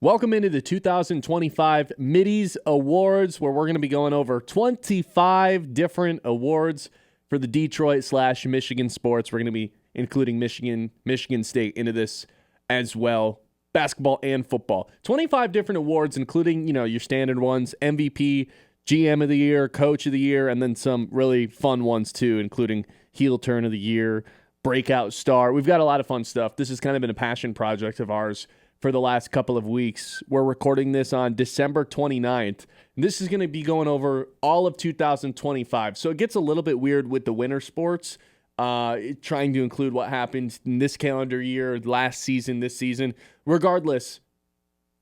Welcome into the 2025 Mitty Awards, where we're going to be going over 25 different awards for the Detroit/Michigan sports. We're going to be including Michigan State into this as well, basketball and football. 25 different awards, including, your standard ones, MVP, GM of the year, coach of the year, and then some really fun ones too, including heel turn of the year, breakout star. We've got a lot of fun stuff. This has kind of been a passion project of ours for the last couple of weeks. We're recording this on December 29th. And this is going to be going over all of 2025. So it gets a little bit weird with the winter sports, trying to include what happened in this calendar year, last season, this season. Regardless,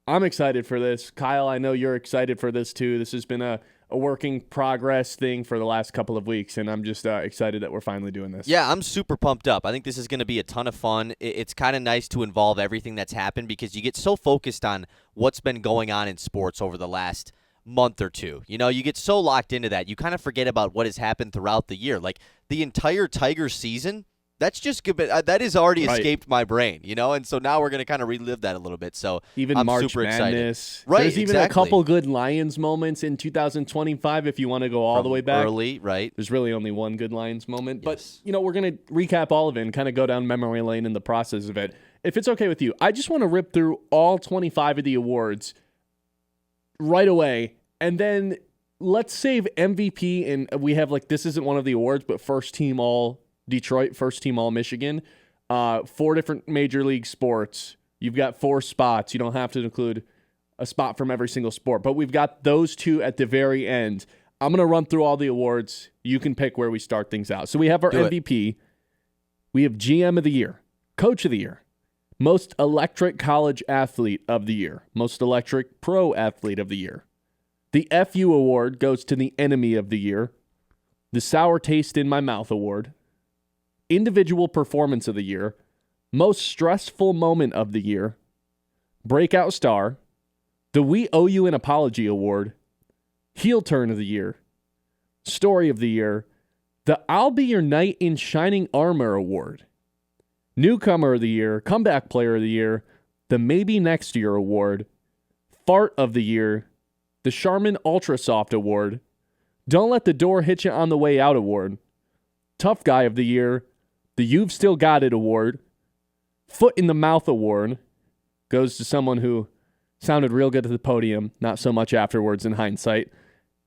I'm excited for this. Kyle, I know you're excited for this too. This has been a working progress thing for the last couple of weeks, and I'm just excited that we're finally doing this. Yeah, I'm super pumped up. I think this is going to be a ton of fun. It's kind of nice to involve everything that's happened because you get so focused on what's been going on in sports over the last month or two. You get so locked into that. You kind of forget about what has happened throughout the year. Like the entire Tigers season, that's just good. That has already escaped my brain, and so now we're going to kind of relive that a little bit. So even I'm March super Madness. Excited. Right, There's even a couple good Lions moments in 2025 if you want to go all the way back. Early, right. There's really only one good Lions moment. Yes. But, we're going to recap all of it and kind of go down memory lane in the process of it. If it's okay with you, I just want to rip through all 25 of the awards right away. And then let's save MVP. And we have this isn't one of the awards, but first team all Detroit, first team all Michigan, 4 different major league sports. You've got 4 spots. You don't have to include a spot from every single sport, but we've got those 2 at the very end. I'm going to run through all the awards. You can pick where we start things out. So we have our MVP. We have GM of the year, coach of the year, most electric college athlete of the year, most electric pro athlete of the year. The FU award goes to the enemy of the year, the sour taste in my mouth award, individual performance of the year, most stressful moment of the year, breakout star, the We Owe You an Apology award, heel turn of the year, story of the year, the I'll Be Your Knight in Shining Armor award, newcomer of the year, comeback player of the year, the Maybe Next Year award, fart of the year, the Charmin Ultra Soft award, Don't Let the Door Hit You on the Way Out award, tough guy of the year, the You've Still Got It award, foot in the mouth award, goes to someone who sounded real good at the podium, not so much afterwards in hindsight,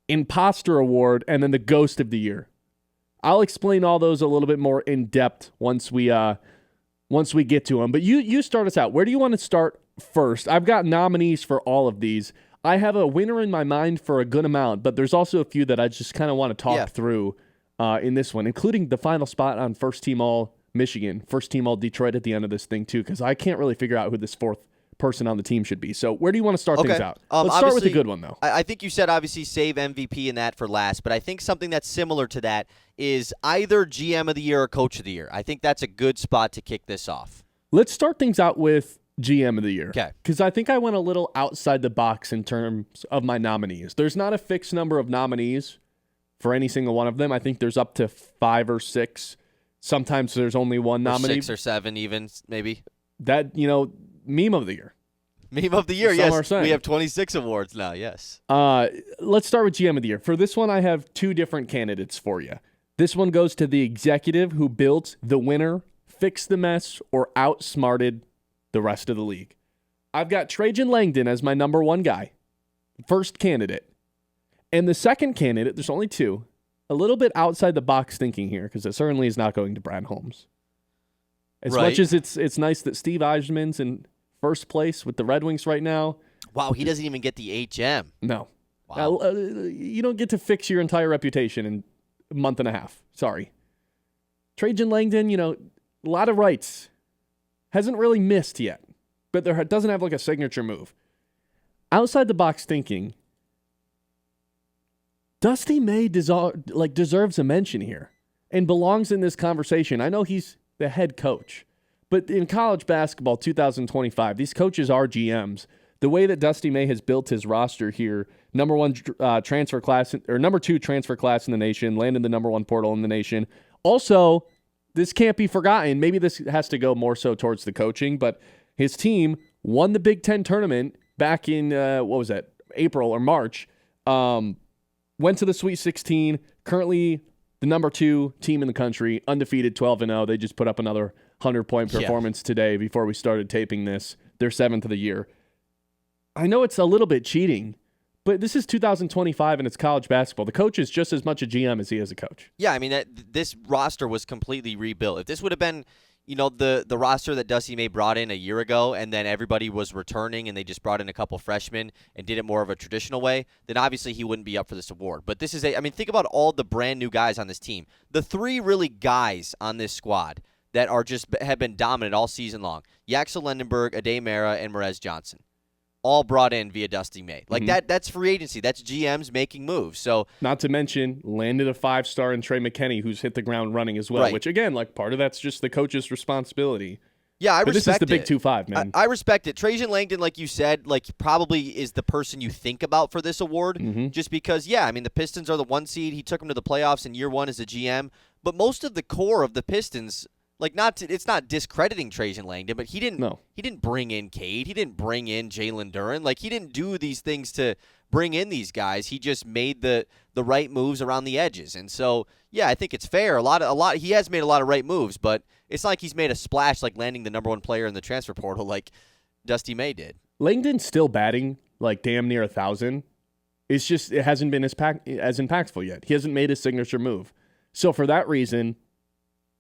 imposter award, and then the ghost of the year. I'll explain all those a little bit more in depth once we get to them. But you start us out. Where do you want to start first? I've got nominees for all of these. I have a winner in my mind for a good amount, but there's also a few that I just kind of want to talk through in this one, including the final spot on first team all Michigan, first team all Detroit at the end of this thing too, because I can't really figure out who this 4th person on the team should be. So where do you want to start things out? Let's start with a good one, though. I think you said obviously save MVP and that for last, but I think something that's similar to that is either GM of the year or coach of the year. I think that's a good spot to kick this off. Let's start things out with GM of the year. Okay. Because I think I went a little outside the box in terms of my nominees. There's not a fixed number of nominees for any single one of them. I think there's up to 5 or 6. Sometimes there's only one nominee. 6 or 7 even, maybe. That, meme of the year. Meme of the year, Some yes. We have 26 awards now, yes. Let's start with GM of the year. For this one, I have 2 different candidates for you. This one goes to the executive who built the winner, fixed the mess, or outsmarted the rest of the league. I've got Trajan Langdon as my number 1 guy, first candidate. And the second candidate, there's only 2, a little bit outside the box thinking here, because it certainly is not going to Brad Holmes. As much as it's nice that Steve Yzerman's in first place with the Red Wings right now. Wow, he doesn't even get the HM. No. Wow. You don't get to fix your entire reputation in a month and a half. Sorry. Trajan Langdon, a lot of rights. Hasn't really missed yet, but doesn't have a signature move. Outside the box thinking, Dusty May deserves a mention here and belongs in this conversation. I know he's the head coach, but in college basketball 2025, these coaches are GMs. The way that Dusty May has built his roster here, number 2 transfer class in the nation, landed the number 1 portal in the nation. Also, this can't be forgotten. Maybe this has to go more so towards the coaching, but his team won the Big Ten tournament back in, what was that, April or March. Went to the Sweet 16, currently the number 2 team in the country, undefeated 12-0. They just put up another 100-point performance today before we started taping this. They're 7th of the year. I know it's a little bit cheating, but this is 2025 and it's college basketball. The coach is just as much a GM as he is a coach. Yeah, I mean, this roster was completely rebuilt. If this would have been, the roster that Dusty May brought in a year ago, and then everybody was returning and they just brought in a couple freshmen and did it more of a traditional way, then obviously he wouldn't be up for this award. But this is think about all the brand new guys on this team. The 3 really guys on this squad that have been dominant all season long: Yaxel Lendenberg, Ade Mara, and Merez Johnson. All brought in via Dusty May. That's free agency. That's GMs making moves. So, not to mention, landed a 5-star in Trey McKinney, who's hit the ground running as well, which, again, part of that's just the coach's responsibility. Yeah, I respect it. This is the big 2-5, man. I respect it. Trajan Langdon, like you said, probably is the person you think about for this award, just because, the Pistons are the 1 seed. He took them to the playoffs in year 1 as a GM. But most of the core of the Pistons, it's not discrediting Trajan Langdon, but he didn't bring in Cade. He didn't bring in Jalen Duren. He didn't do these things to bring in these guys. He just made the right moves around the edges. And so, I think it's fair. He has made a lot of right moves, but it's not like he's made a splash landing the number 1 player in the transfer portal like Dusty May did. Langdon's still batting damn near 1,000. It's just it hasn't been as impactful yet. He hasn't made his signature move. So for that reason,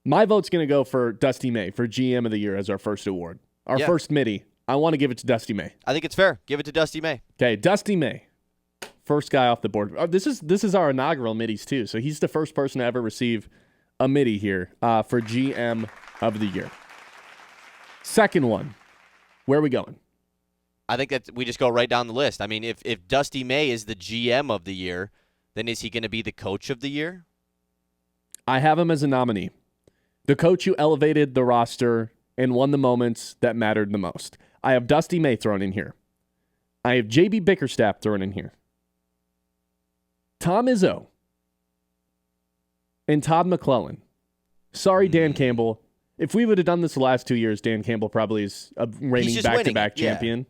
my vote's going to go for Dusty May for GM of the Year as our first award. Our first Mitty. I want to give it to Dusty May. I think it's fair. Give it to Dusty May. Okay, Dusty May. First guy off the board. This is our inaugural Middies, too. So he's the first person to ever receive a Mitty here for GM of the Year. Second one. Where are we going? I think that we just go right down the list. If Dusty May is the GM of the year, then is he going to be the coach of the year? I have him as a nominee. The coach who elevated the roster and won the moments that mattered the most. I have Dusty May thrown in here. I have J.B. Bickerstaff thrown in here. Tom Izzo and Todd McClellan. Sorry, Dan Campbell. If we would have done this the last 2 years, Dan Campbell probably is a reigning back-to-back champion.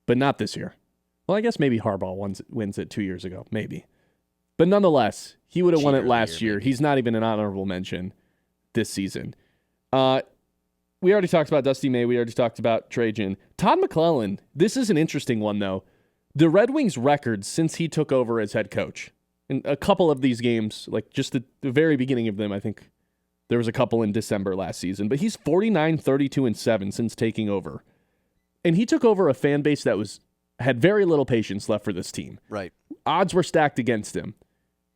But not this year. Well, I guess maybe Harbaugh wins it 2 years ago. Maybe. But nonetheless, he would have won it last year. He's not even an honorable mention this season. We already talked about Dusty May. We already talked about Trajan. Todd McClellan, this is an interesting one, though. The Red Wings' records since he took over as head coach, in a couple of these games, just the very beginning of them, I think there was a couple in December last season, but he's 49, 32, and 7 since taking over. And he took over a fan base that had very little patience left for this team. Right. Odds were stacked against him.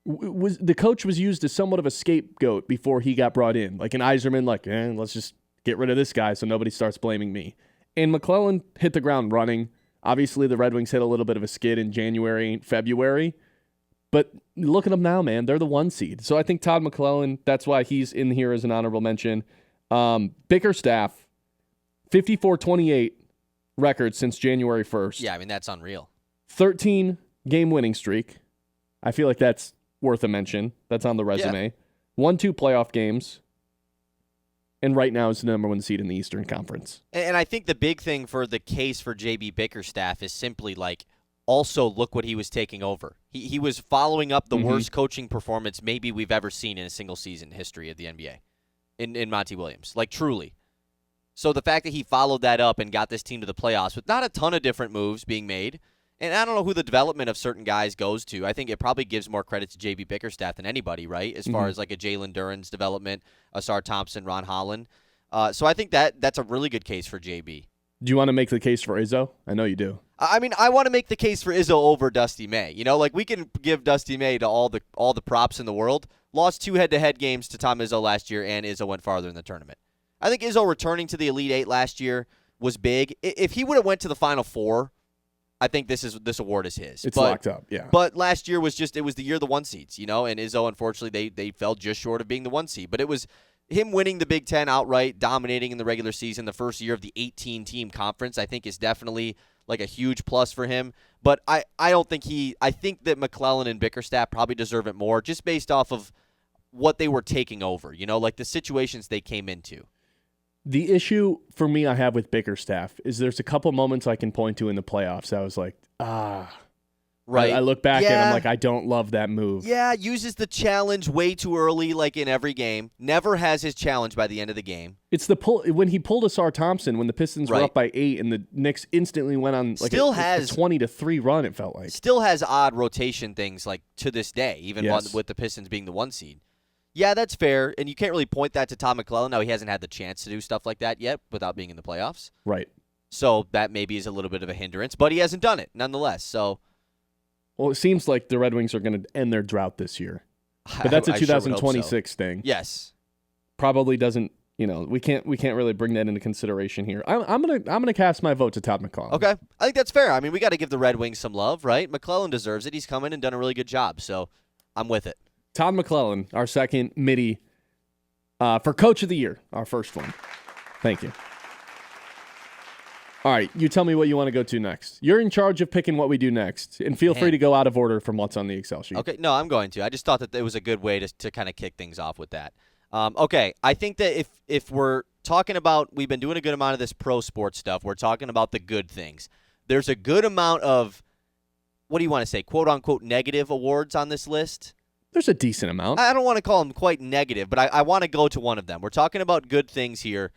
The coach was used as somewhat of a scapegoat before he got brought in. Like an Yzerman, let's just get rid of this guy so nobody starts blaming me. And McClellan hit the ground running. Obviously, the Red Wings hit a little bit of a skid in January, February. But look at them now, man. They're the 1 seed. So I think Todd McClellan, that's why he's in here as an honorable mention. Bickerstaff, 54-28 record since January 1st. Yeah, that's unreal. 13-game winning streak. I feel like that's worth a mention. That's on the resume. Yeah. 1-2 playoff games. And right now is the number 1 seed in the Eastern Conference. And I think the big thing for the case for J.B. Bickerstaff is simply also look what he was taking over. He was following up the worst coaching performance maybe we've ever seen in a single season history of the NBA in Monty Williams. Truly. So the fact that he followed that up and got this team to the playoffs with not a ton of different moves being made, and I don't know who the development of certain guys goes to. I think it probably gives more credit to J.B. Bickerstaff than anybody, right? As far as a Jalen Duren's development, Asar Thompson, Ron Holland. So I think that's a really good case for J.B. Do you want to make the case for Izzo? I know you do. I want to make the case for Izzo over Dusty May. We can give Dusty May to all the props in the world. Lost 2 head-to-head games to Tom Izzo last year, and Izzo went farther in the tournament. I think Izzo returning to the Elite Eight last year was big. If he would have went to the Final Four, I think this award is his. It's locked up, yeah. But last year was the year of the 1 seeds, and Izzo, unfortunately, they fell just short of being the 1 seed. But it was him winning the Big Ten outright, dominating in the regular season, the first year of the 18-team conference, I think is definitely a huge plus for him. But I don't think I think that McClellan and Bickerstaff probably deserve it more just based off of what they were taking over, the situations they came into. The issue for me I have with Bickerstaff is there's a couple moments I can point to in the playoffs. I was like, Right. I look back and Yeah. I'm like, I don't love that move. Yeah, uses the challenge way too early, like in every game. Never has his challenge by the end of the game. It's the pull when he pulled Asar Thompson when the Pistons were Right. up by 8 and the Knicks instantly went on like Still a has 20-3 run. It felt like Still has odd rotation things like to this day, even Yes. with the Pistons being the 1 seed. Yeah, that's fair, and you can't really point that to Tom McClellan. Now, he hasn't had the chance to do stuff like that yet without being in the playoffs. right. So that maybe is a little bit of a hindrance, but he hasn't done it nonetheless. So Well, it seems like the Red Wings are going to end their drought this year, but that's a I sure would hope so. 2026 thing. Yes. Probably doesn't. We can't really bring that into consideration here. I'm gonna cast my vote to Todd McClellan. Okay. I think that's fair. I mean, we got to give the Red Wings some love, right? McClellan deserves it. He's come in and done a really good job, so I'm with it. Todd McClellan, our second Mitty for Coach of the Year, our first one. Thank you. All right, you tell me what you want to go to next. You're in charge of picking what we do next, and feel free to go out of order from what's on the Excel sheet. Okay, no, I'm going to. I just thought that it was a good way to kind of kick things off with that. Okay, I think that if we're talking about, we've been doing a good amount of this pro sports stuff, we're talking about the good things. There's a good amount of, what do you want to say, quote-unquote negative awards on this list. There's a decent amount. I don't want to call them quite negative, but I want to go to one of them. We're talking about good things here.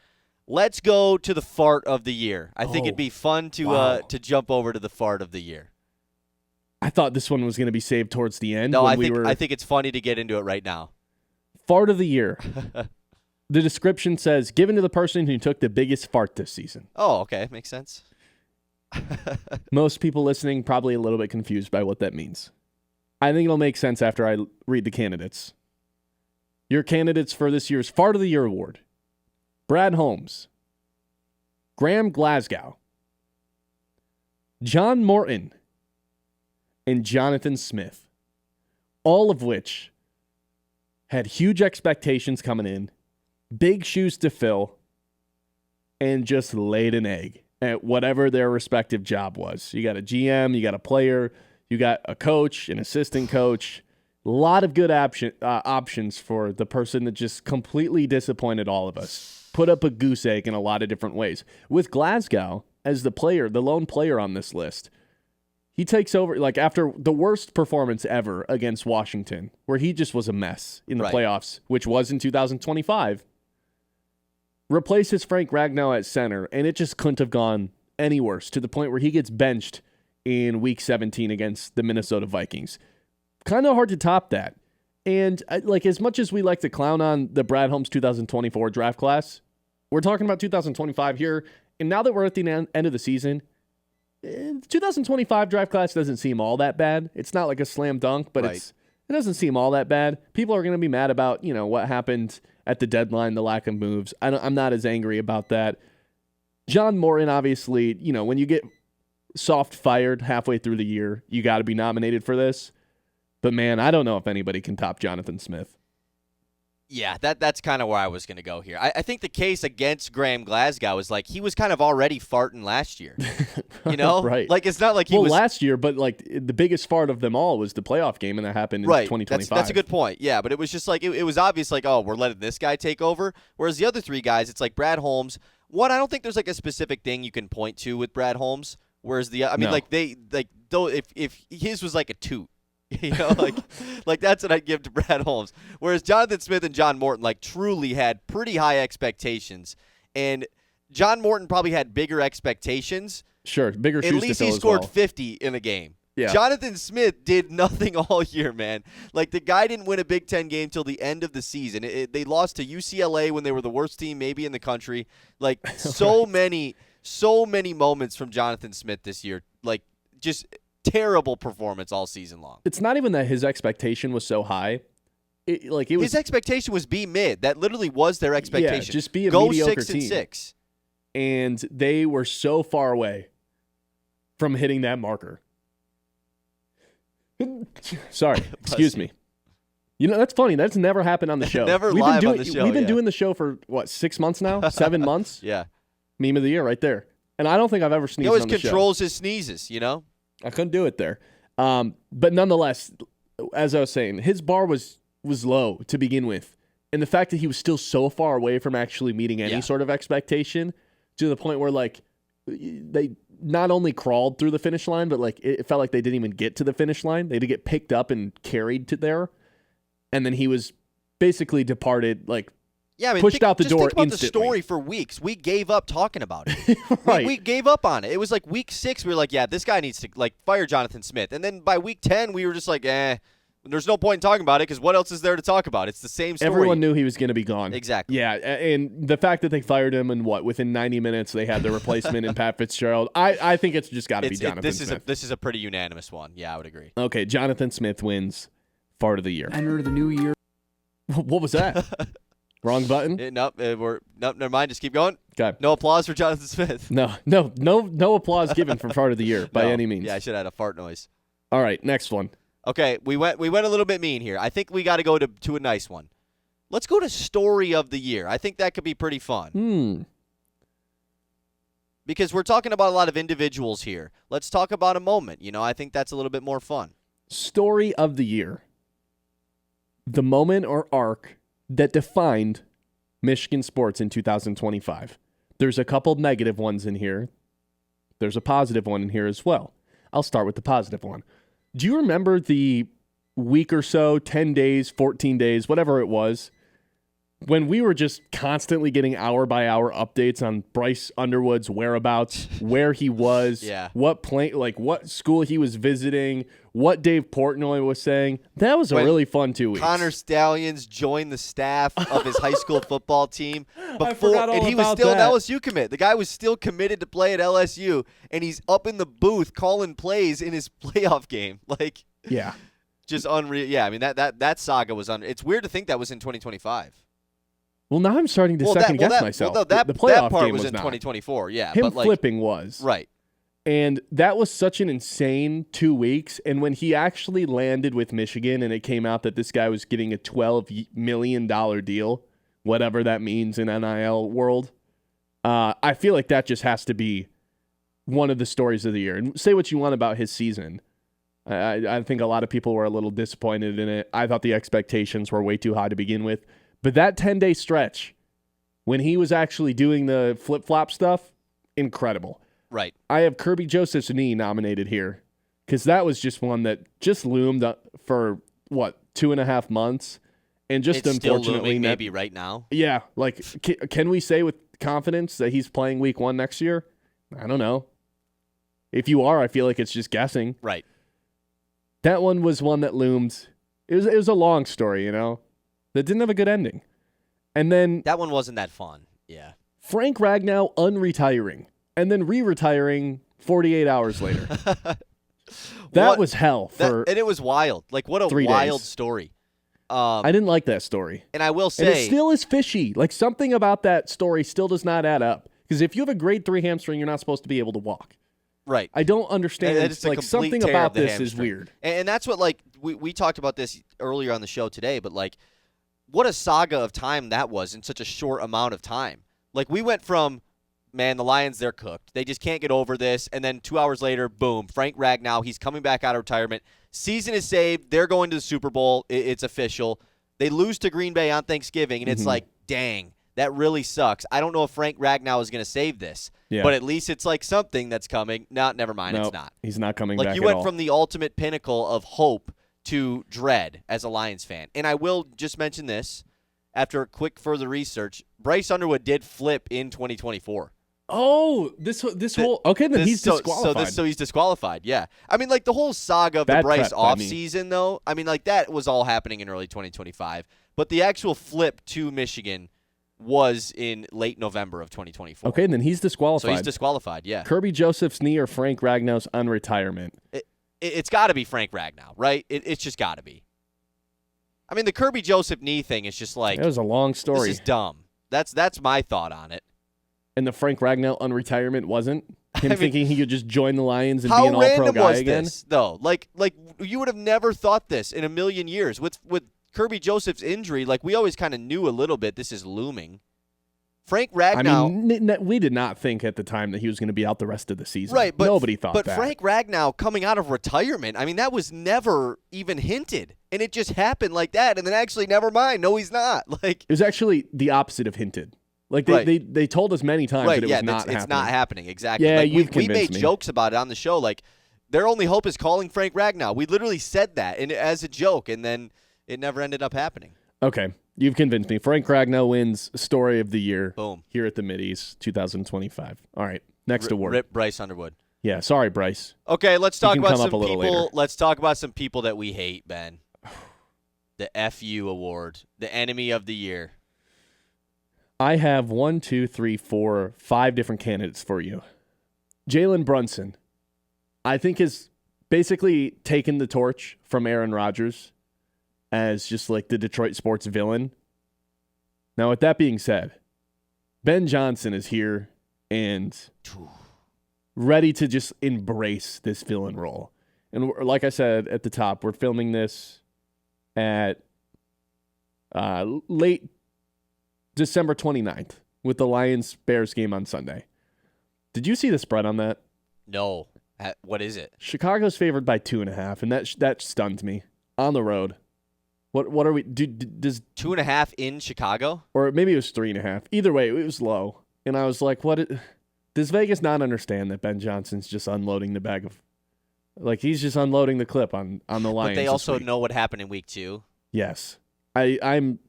Let's go to the fart of the year. I think it'd be fun to jump over to the fart of the year. I thought this one was going to be saved towards the end. No, when I think it's funny to get into it right now. Fart of the year. The description says, given to the person who took the biggest fart this season. Oh, okay. Makes sense. Most people listening probably a little bit confused by what that means. I think it'll make sense after I read the candidates. Your candidates for this year's Fart of the Year award: Brad Holmes, Graham Glasgow, John Morton, and Jonathan Smith, all of which had huge expectations coming in, big shoes to fill, and just laid an egg at whatever their respective job was. You got a GM, you got a player, you got a coach, an assistant coach. A lot of good options for the person that just completely disappointed all of us. Put up a goose egg in a lot of different ways. With Glasgow as the player, the lone player on this list, he takes over like after the worst performance ever against Washington, where he just was a mess in the playoffs, which was in 2025. Replaces Frank Ragnow at center, and it just couldn't have gone any worse, to the point where he gets benched in Week 17 against the Minnesota Vikings. Kind of hard to top that. And like, as much as we like to clown on the Brad Holmes 2024 draft class, we're talking about 2025 here. And now that we're at the end of the season, 2025 draft class doesn't seem all that bad. It's not like a slam dunk, but it doesn't seem all that bad. People are going to be mad about, what happened at the deadline, the lack of moves. I'm not as angry about that. John Morton, obviously, when you get soft fired halfway through the year, you got to be nominated for this. But man, I don't know if anybody can top Jonathan Smith. Yeah, that's kind of where I was going to go here. I think the case against Graham Glasgow is like he was kind of already farting last year. Right. Like it's not like he was last year, but like the biggest fart of them all was the playoff game, and that happened in 2025. That's a good point. Yeah, but it was just like it was obvious, like, oh, we're letting this guy take over. Whereas the other three guys, it's like Brad Holmes. One, I don't think there's like a specific thing you can point to with Brad Holmes. Whereas if his was like a toot. Like that's what I'd give to Brad Holmes. Whereas Jonathan Smith and John Morton like truly had pretty high expectations, and John Morton probably had bigger expectations. Sure, bigger shoes to fill. At least he scored 50 in a game. Yeah. Jonathan Smith did nothing all year, man. Like the guy didn't win a Big Ten game till the end of the season. They lost to UCLA when they were the worst team maybe in the country. Like so many moments from Jonathan Smith this year. Like just terrible performance all season long. It's not even that his expectation was so high. His expectation was be mid. That literally was their expectation. Yeah, just be a Go mediocre 6-6. And they were so far away from hitting that marker. Sorry, excuse me. That's funny. That's never happened on the show. Never We've live been on the show. We've been doing the show for, 6 months now? 7 months? Yeah. Meme of the year right there. And I don't think I've ever sneezed He always on the show. controls his sneezes, I couldn't do it there. But nonetheless, as I was saying, his bar was low to begin with. And the fact that he was still so far away from actually meeting any sort of expectation to the point where, like, they not only crawled through the finish line, but, like, it felt like they didn't even get to the finish line. They had to get picked up and carried to there. And then he was basically departed, like, pushed out the door think about instantly. The story for weeks. We gave up talking about it. Right. We gave up on it. It was like week 6. We were like, yeah, this guy needs to, like, fire Jonathan Smith. And then by week 10, we were just like, there's no point in talking about it because what else is there to talk about? It's the same story. Everyone knew he was going to be gone. Exactly. Yeah, and the fact that they fired him and within 90 minutes they had the replacement in Pat Fitzgerald, I think it's just got to be Jonathan Smith. This is a pretty unanimous one. Yeah, I would agree. Okay, Jonathan Smith wins Fart of the Year. Enter the new year. What was that? Wrong button? Never mind. Just keep going. Okay. No applause for Jonathan Smith. No applause given for Fart of the Year by any means. Yeah, I should have had a fart noise. All right, next one. Okay, we went a little bit mean here. I think we got to go to a nice one. Let's go to Story of the Year. I think that could be pretty fun. Because we're talking about a lot of individuals here. Let's talk about a moment. I think that's a little bit more fun. Story of the Year. The moment or arc that defined Michigan sports in 2025. There's a couple negative ones in here. There's a positive one in here as well. I'll start with the positive one. Do you remember the week or so, 10 days, 14 days, whatever it was, when we were just constantly getting hour-by-hour updates on Bryce Underwood's whereabouts, where he was, what school he was visiting, what Dave Portnoy was saying? That was a really fun 2 weeks. Connor Stallions joined the staff of his high school football team I forgot all and he was about still that. an LSU commit. The guy was still committed to play at LSU, and he's up in the booth calling plays in his playoff game. Like, yeah, just unreal. Yeah, I mean that saga was It's weird to think that was in 2025. Well, now I'm starting to second guess myself. Well, the playoff part game was was in not. 2024. Yeah, Him but flipping was right. And that was such an insane 2 weeks. And when he actually landed with Michigan and it came out that this guy was getting a $12 million deal, whatever that means in NIL world, I feel like that just has to be one of the stories of the year. And say what you want about his season. I think a lot of people were a little disappointed in it. I thought the expectations were way too high to begin with. But that 10-day stretch, when he was actually doing the flip-flop stuff, incredible. Right. I have Kirby Joseph's knee nominated here because that was just one that just loomed for, 2.5 months? And just it's unfortunately, still looming maybe right now. Yeah. Like, can we say with confidence that he's playing week 1 next year? I don't know. If you are, I feel like it's just guessing. Right. That one was one that loomed. It was a long story, that didn't have a good ending. And then that one wasn't that fun. Yeah. Frank Ragnow unretiring and then re-retiring 48 hours later. That was hell and it was wild. Like, what a 3 wild days. Story. I didn't like that story. And I will say, and it still is fishy. Like, something about that story still does not add up. Because if you have a grade 3 hamstring, you're not supposed to be able to walk. Right. I don't understand. It's like, something about this is weird. And that's what, like, we talked about this earlier on the show today, but, like, what a saga of time that was in such a short amount of time. Like, we went from, man, the Lions, they're cooked. They just can't get over this. And then 2 hours later, boom, Frank Ragnow, he's coming back out of retirement. Season is saved. They're going to the Super Bowl. It's official. They lose to Green Bay on Thanksgiving, and it's like, dang, that really sucks. I don't know if Frank Ragnow is going to save this, but at least it's like something that's coming. No, never mind, it's not. He's not coming back at all. Like, you went from the ultimate pinnacle of hope to dread as a Lions fan. And I will just mention this. After a quick further research, Bryce Underwood did flip in 2024. Oh, this whole okay. Then he's disqualified. So he's disqualified. Yeah, I mean, like, the whole saga of the Bryce offseason, though. I mean, like, that was all happening in early 2025. But the actual flip to Michigan was in late November of 2024. Okay, then he's disqualified. So he's disqualified. Yeah. Kirby Joseph's knee or Frank Ragnow's unretirement. It's got to be Frank Ragnow, right? It's just got to be. I mean, the Kirby Joseph knee thing is just like, it was a long story. This is dumb. That's my thought on it. And the Frank Ragnow unretirement wasn't him thinking he could just join the Lions and be an all-pro guy again. How random was this, though? Like you would have never thought this in a million years with Kirby Joseph's injury. Like, we always kind of knew a little bit this is looming. Frank I Ragnow. mean, we did not think at the time that he was going to be out the rest of the season. Right, but nobody thought but that. Frank Ragnow coming out of retirement, I mean, that was never even hinted, and it just happened like that. And then actually, never mind. No, he's not. Like it was actually the opposite of hinted. Like they told us many times that it was not happening. It's not happening. Exactly. Yeah, like, we made me. jokes about it on the show. Like their only hope is calling Frank Ragnow. We literally said that as a joke, and then it never ended up happening. Okay. You've convinced me. Frank Ragnow wins Story of the Year. Boom. Here at the Middies 2025. All right. Next award. Rip Bryce Underwood. Yeah. Sorry, Bryce. Okay, let's talk about some people. Later. Let's talk about some people that we hate, Ben. The FU award, the enemy of the year. I have 1, 2, 3, 4, 5 different candidates for you. Jalen Brunson, I think, has basically taken the torch from Aaron Rodgers as just like the Detroit sports villain. Now, with that being said, Ben Johnson is here and ready to just embrace this villain role. And like I said at the top, we're filming this at late December 29th with the Lions-Bears game on Sunday. Did you see the spread on that? No. What is it? Chicago's favored by 2.5, and that stuns me. On the road. What are we? Does 2.5 in Chicago? Or maybe it was 3.5. Either way, it was low. And I was like, does Vegas not understand that Ben Johnson's just unloading the bag of, like he's just unloading the clip on the Lions? But they also know what happened in week 2. Yes. I'm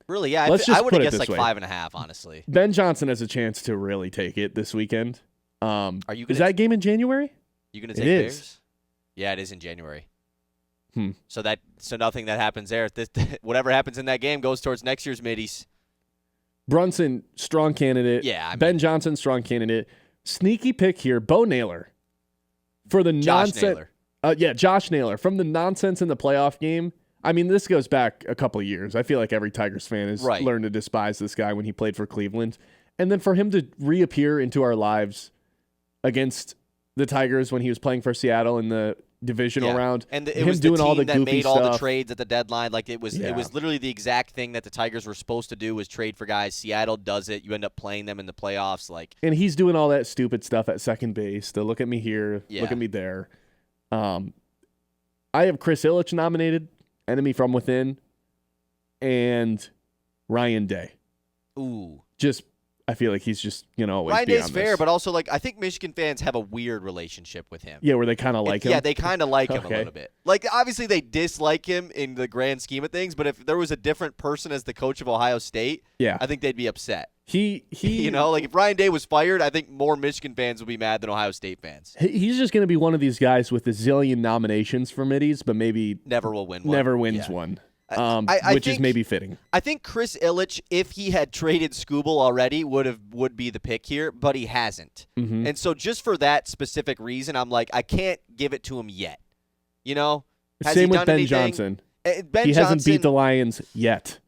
really, yeah. I would have guessed like 5.5, honestly. Ben Johnson has a chance to really take it this weekend. Are you? Is that game in January? You gonna take Bears? Yeah, it is in January. So nothing that happens there. Whatever happens in that game goes towards next year's Middies. Brunson, strong candidate. Yeah, Ben Johnson, strong candidate. Sneaky pick here, Bo Naylor. For the nonsense. Josh Naylor. From the nonsense in the playoff game. I mean, this goes back a couple of years. I feel like every Tigers fan has learned to despise this guy when he played for Cleveland. And then for him to reappear into our lives against the Tigers when he was playing for Seattle in the divisional round, and it him was the doing team all the that goofy made stuff. all the trades at the deadline. Like it was literally the exact thing that the Tigers were supposed to do was trade for guys. Seattle does it. You end up playing them in the playoffs. And he's doing all that stupid stuff at second base. To look at me here, look at me there. I have Chris Ilitch nominated, Enemy from Within, and Ryan Day. Ooh, I feel like he's just, always Ryan be Day's on fair, this. but also, like, I think Michigan fans have a weird relationship with him. Yeah, where they kind of like him. Yeah, they kind of like him a little bit. Like, obviously, they dislike him in the grand scheme of things, but if there was a different person as the coach of Ohio State, I think they'd be upset. He like, if Ryan Day was fired, I think more Michigan fans would be mad than Ohio State fans. He's just going to be one of these guys with a zillion nominations for middies, but maybe never will win one. Never wins one. Which is maybe fitting. I think Chris Ilitch, if he had traded Skubal already, would be the pick here, but he hasn't. Mm-hmm. And so just for that specific reason, I'm like, I can't give it to him yet. Has Same he with done Ben anything? Johnson. Ben he Johnson hasn't beat the Lions yet.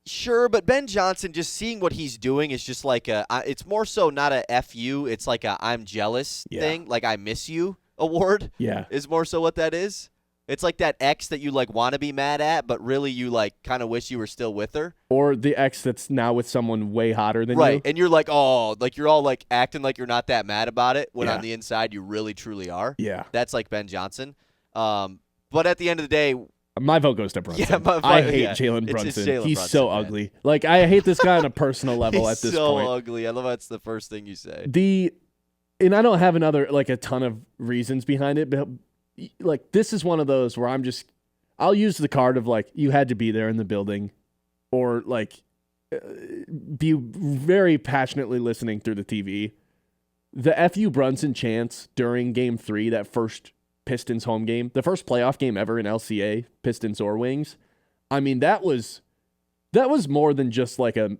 Sure, but Ben Johnson, just seeing what he's doing is just like it's more so not a FU, it's like a I'm jealous thing, like I miss you award. Yeah. Is more so what that is. It's like that ex that you like want to be mad at, but really you like kind of wish you were still with her. Or the ex that's now with someone way hotter than you. Right, and you're like, oh, like you're all like acting like you're not that mad about it when on the inside you really truly are. Yeah. That's like Ben Johnson. But at the end of the day, my vote goes to Brunson. Yeah, I hate Jalen Brunson. He's so ugly. Like, I hate this guy on a personal level at this point. He's so ugly. I love that's the first thing you say. And I don't have a ton of reasons behind it, but like this is one of those where I'll use the card of like you had to be there in the building, or like be very passionately listening through the TV. The FU Brunson chants during Game 3, that first Pistons home game, the first playoff game ever in LCA, Pistons or Wings. I mean, that was more than just like a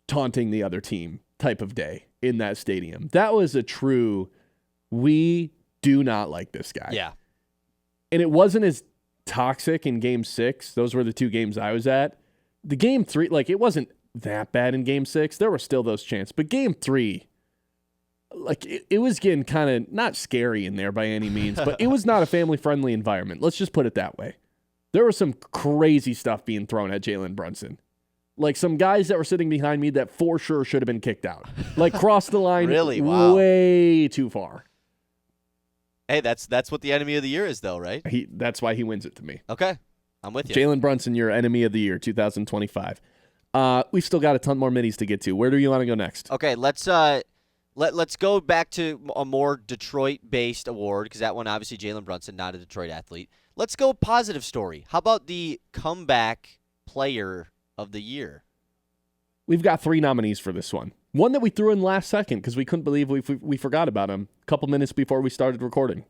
taunting the other team type of day in that stadium. That was a true, we do not like this guy. Yeah. And it wasn't as toxic in Game 6. Those were the 2 games I was at. The Game 3, like, it wasn't that bad in Game 6. There were still those chants. But Game 3, like, it was getting kind of not scary in there by any means, but it was not a family-friendly environment. Let's just put it that way. There was some crazy stuff being thrown at Jalen Brunson. Like some guys that were sitting behind me that for sure should have been kicked out. Like crossed the line Really? Wow. way too far. Hey, that's what the enemy of the year is, though, right? That's why he wins it to me. Okay, I'm with you. Jalen Brunson, your enemy of the year, 2025. We've still got a ton more middies to get to. Where do you want to go next? Okay, let's go back to a more Detroit-based award, because that one, obviously, Jalen Brunson, not a Detroit athlete. Let's go positive story. How about the comeback player of the year? We've got 3 nominees for this one. One that we threw in last second because we couldn't believe we forgot about him a couple minutes before we started recording.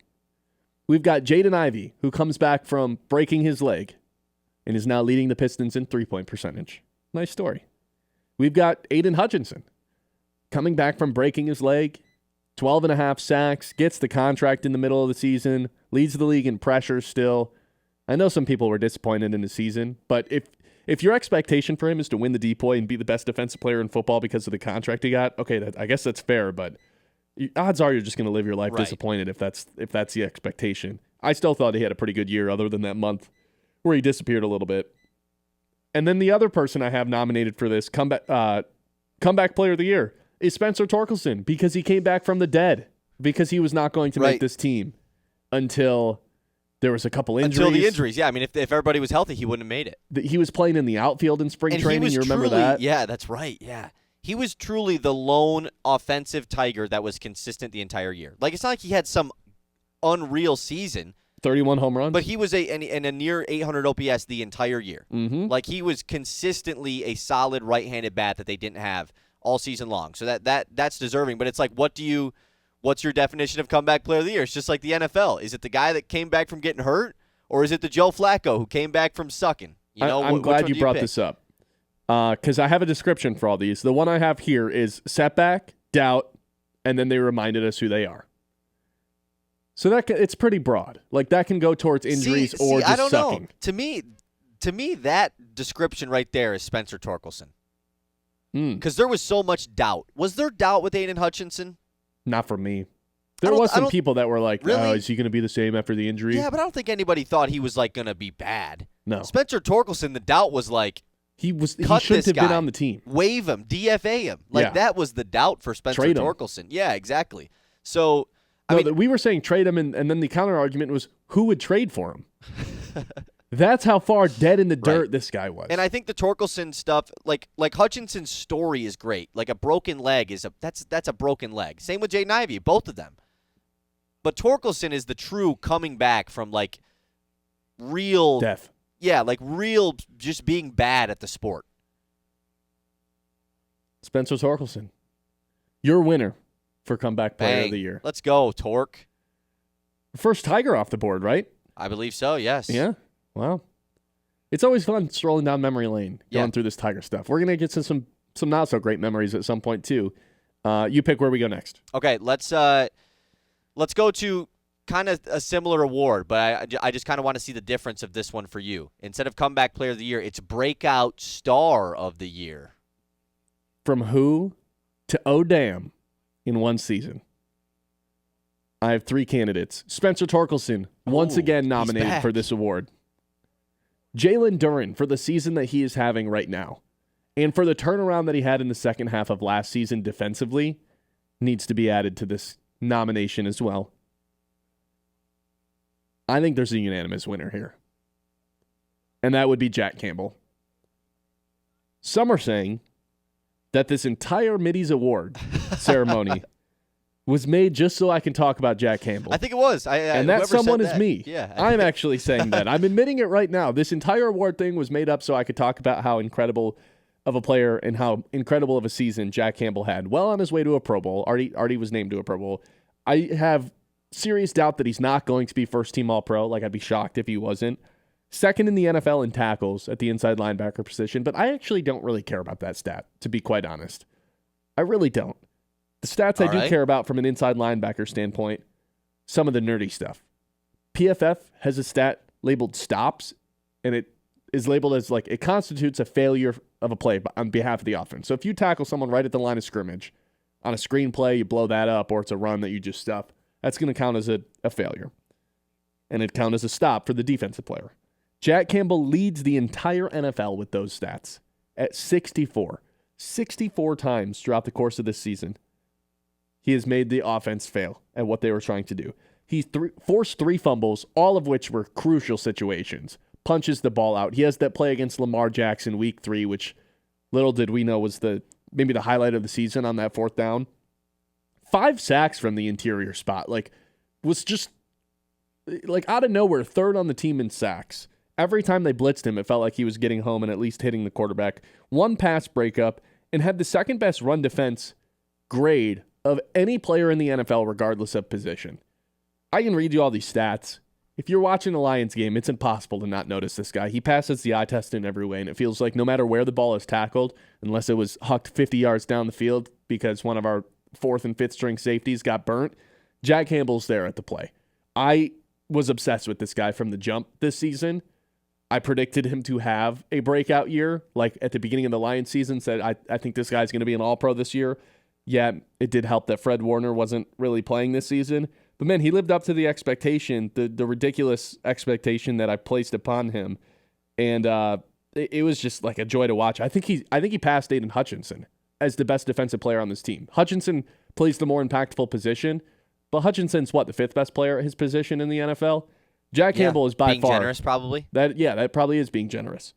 We've got Jaden Ivey, who comes back from breaking his leg and is now leading the Pistons in three-point percentage. Nice story. We've got Aiden Hutchinson coming back from breaking his leg, 12.5 sacks, gets the contract in the middle of the season, leads the league in pressure still. I know some people were disappointed in the season, but if your expectation for him is to win the DPOY and be the best defensive player in football because of the contract he got, okay, I guess that's fair, but odds are you're just going to live your life disappointed if that's the expectation. I still thought he had a pretty good year other than that month where he disappeared a little bit. And then the other person I have nominated for this comeback player of the year is Spencer Torkelson because he came back from the dead because he was not going to make this team until there was a couple injuries. Until the injuries, yeah. I mean, if everybody was healthy, he wouldn't have made it. He was playing in the outfield in spring training. You remember that? Yeah, that's right. Yeah. He was truly the lone offensive Tiger that was consistent the entire year. Like, it's not like he had some unreal season. 31 home runs. But he was a near 800 OPS the entire year. Mm-hmm. Like, he was consistently a solid right-handed bat that they didn't have all season long. So that's deserving. But it's like, what's your definition of comeback player of the year? It's just like the NFL. Is it the guy that came back from getting hurt, or is it the Joe Flacco who came back from sucking? I'm glad you brought this up because I have a description for all these. The one I have here is setback, doubt, and then they reminded us who they are. So it's pretty broad. Like that can go towards injuries or just I don't sucking. Know. To me, that description right there is Spencer Torkelson. Because there was so much doubt. Was there doubt with Aiden Hutchinson? Not for me. There was some people that were like, really? "Oh, is he going to be the same after the injury?" Yeah, but I don't think anybody thought he was like going to be bad. No. Spencer Torkelson, the doubt was like, he shouldn't have been on the team. Waive him, DFA him. Like that was the doubt for Spencer Torkelson. Yeah, exactly. So we were saying trade him, and then the counter argument was who would trade for him. That's how far dead in the dirt this guy was. And I think the Torkelson stuff, like Hutchinson's story is great. Like a broken leg that's a broken leg. Same with Jaden Ivey, both of them. But Torkelson is the true coming back from like real death. Yeah, like real just being bad at the sport. Spencer Torkelson, your winner for comeback player of the year. Let's go, Torque. First Tiger off the board, right? I believe so, yes. Yeah. Wow. It's always fun strolling down memory lane, going through this Tiger stuff. We're going to get to some not so great memories at some point too. You pick where we go next. Okay, let's go to kind of a similar award, but I just kind of want to see the difference of this one for you. Instead of comeback player of the year, it's breakout star of the year. From who to oh damn in one season. I have 3 candidates. Spencer Torkelson, once again nominated for this award. Jalen Duren for the season that he is having right now. And for the turnaround that he had in the second half of last season defensively, needs to be added to this nomination as well. I think there's a unanimous winner here. And that would be Jack Campbell. Some are saying that this entire Mitty's Award ceremony was made just so I can talk about Jack Campbell. I think it was. And that someone is me. Yeah. I'm actually saying that. I'm admitting it right now. This entire award thing was made up so I could talk about how incredible of a player and how incredible of a season Jack Campbell had. Well on his way to a Pro Bowl. Already was named to a Pro Bowl. I have serious doubt that he's not going to be first-team All-Pro. Like, I'd be shocked if he wasn't. Second in the NFL in tackles at the inside linebacker position, but I actually don't really care about that stat, to be quite honest. I really don't. The stats I do care about from an inside linebacker standpoint, some of the nerdy stuff. PFF has a stat labeled stops, and it is labeled as like it constitutes a failure of a play on behalf of the offense. So if you tackle someone right at the line of scrimmage on a screen play, you blow that up, or it's a run that you just stuff, that's going to count as a failure. And it count as a stop for the defensive player. Jack Campbell leads the entire NFL with those stats. at 64. 64 times throughout the course of this season, he has made the offense fail at what they were trying to do. He forced 3 fumbles, all of which were crucial situations. Punches the ball out. He has that play against Lamar Jackson week 3, which little did we know was maybe the highlight of the season on that 4th down. 5 sacks from the interior spot. Was just out of nowhere, 3rd on the team in sacks. Every time they blitzed him, it felt like he was getting home and at least hitting the quarterback. 1 pass breakup, and had the second best run defense grade of any player in the NFL, regardless of position. I can read you all these stats. If you're watching a Lions game, it's impossible to not notice this guy. He passes the eye test in every way, and it feels like no matter where the ball is tackled, unless it was hucked 50 yards down the field because one of our 4th and 5th string safeties got burnt, Jack Campbell's there at the play. I was obsessed with this guy from the jump this season. I predicted him to have a breakout year, like at the beginning of the Lions season, said, I think this guy's going to be an all-pro this year. Yeah, it did help that Fred Warner wasn't really playing this season. But, man, he lived up to the expectation, the ridiculous expectation that I placed upon him. And it was just like a joy to watch. I think he passed Aiden Hutchinson as the best defensive player on this team. Hutchinson plays the more impactful position, but Hutchinson's the 5th best player at his position in the NFL? Jack Campbell is by being far generous, probably. That probably is being generous.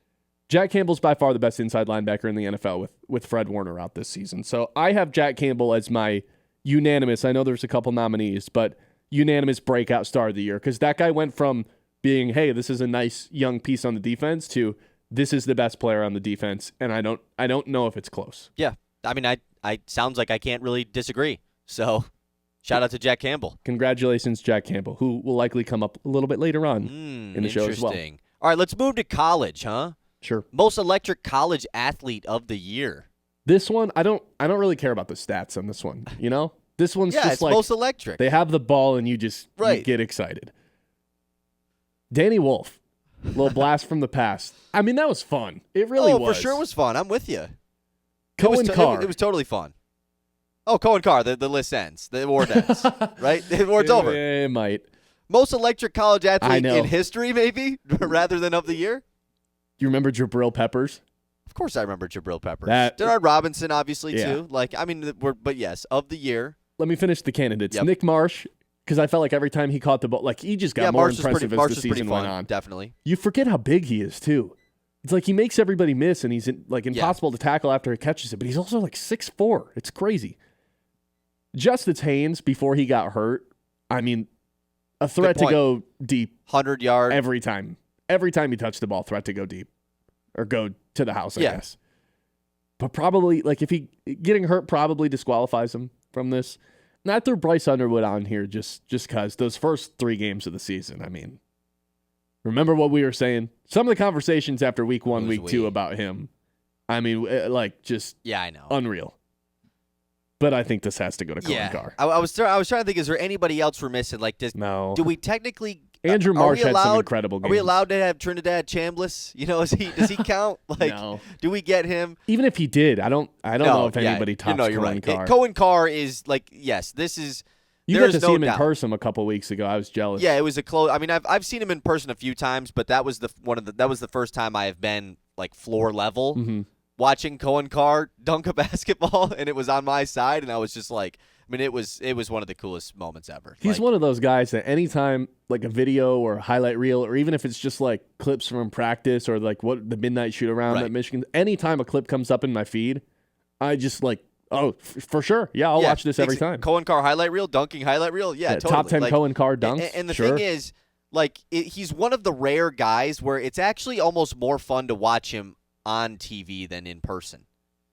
Jack Campbell's by far the best inside linebacker in the NFL with Fred Warner out this season. So I have Jack Campbell as my unanimous, I know there's a couple nominees, but unanimous breakout star of the year, because that guy went from being, hey, this is a nice young piece on the defense, to this is the best player on the defense, and I don't know if it's close. Yeah. I mean, I sounds like I can't really disagree. So shout out to Jack Campbell. Congratulations, Jack Campbell, who will likely come up a little bit later on in the show as well. Interesting. All right, let's move to college, huh? Sure. Most electric college athlete of the year. This one, I don't really care about the stats on this one, you know? This one's just it's most electric. They have the ball and you just you get excited. Danny Wolf, a little blast from the past. I mean, that was fun. It really was. For sure was fun. I'm with you. Cohen Carr. It was totally fun. Oh, Cohen Carr, the list ends. The award ends, right? The award's over. It might. Most electric college athlete in history, maybe, rather than of the year? You remember Jabril Peppers? Of course I remember Jabril Peppers. Denard Robinson, obviously, too. But yes, of the year. Let me finish the candidates. Yep. Nick Marsh, because I felt like every time he caught the ball, he just got more impressive as the season went on. Definitely. You forget how big he is, too. It's like he makes everybody miss, and he's impossible to tackle after he catches it, but he's also 6'4". It's crazy. Justice Haynes, before he got hurt, I mean, a threat to go deep. 100 yards. Every time. Every time he touched the ball, threat to go deep. Or go to the house, I guess. But probably, if he getting hurt probably disqualifies him from this. And I threw Bryce Underwood on here just because those first 3 games of the season, I mean, remember what we were saying? Some of the conversations after week 1, week 2 about him, I mean, I know. Unreal. But I think this has to go to Cohen Carr. I was trying to think, is there anybody else we're missing? No. Do we technically... Andrew Marsh had some incredible games. Are we allowed to have Trinidad Chambliss? Does he count? No. Do we get him? Even if he did, I don't know if anybody tops Cohen Carr. Cohen Carr is yes, this is... You got to see him in person a couple weeks ago. I was jealous. Yeah, it was a close... I mean, I've seen him in person a few times, but that was the first time I have been floor level watching Cohen Carr dunk a basketball, and it was on my side, and I was just it was one of the coolest moments ever. He's one of those guys that anytime a video or a highlight reel, or even if it's just clips from practice or what the midnight shoot around at Michigan, anytime a clip comes up in my feed, I just for sure. Yeah, I'll watch this every time. Cohen Carr highlight reel, dunking highlight reel. Yeah, totally. Top 10 Cohen Carr dunks. And the thing is, he's one of the rare guys where it's actually almost more fun to watch him on TV than in person.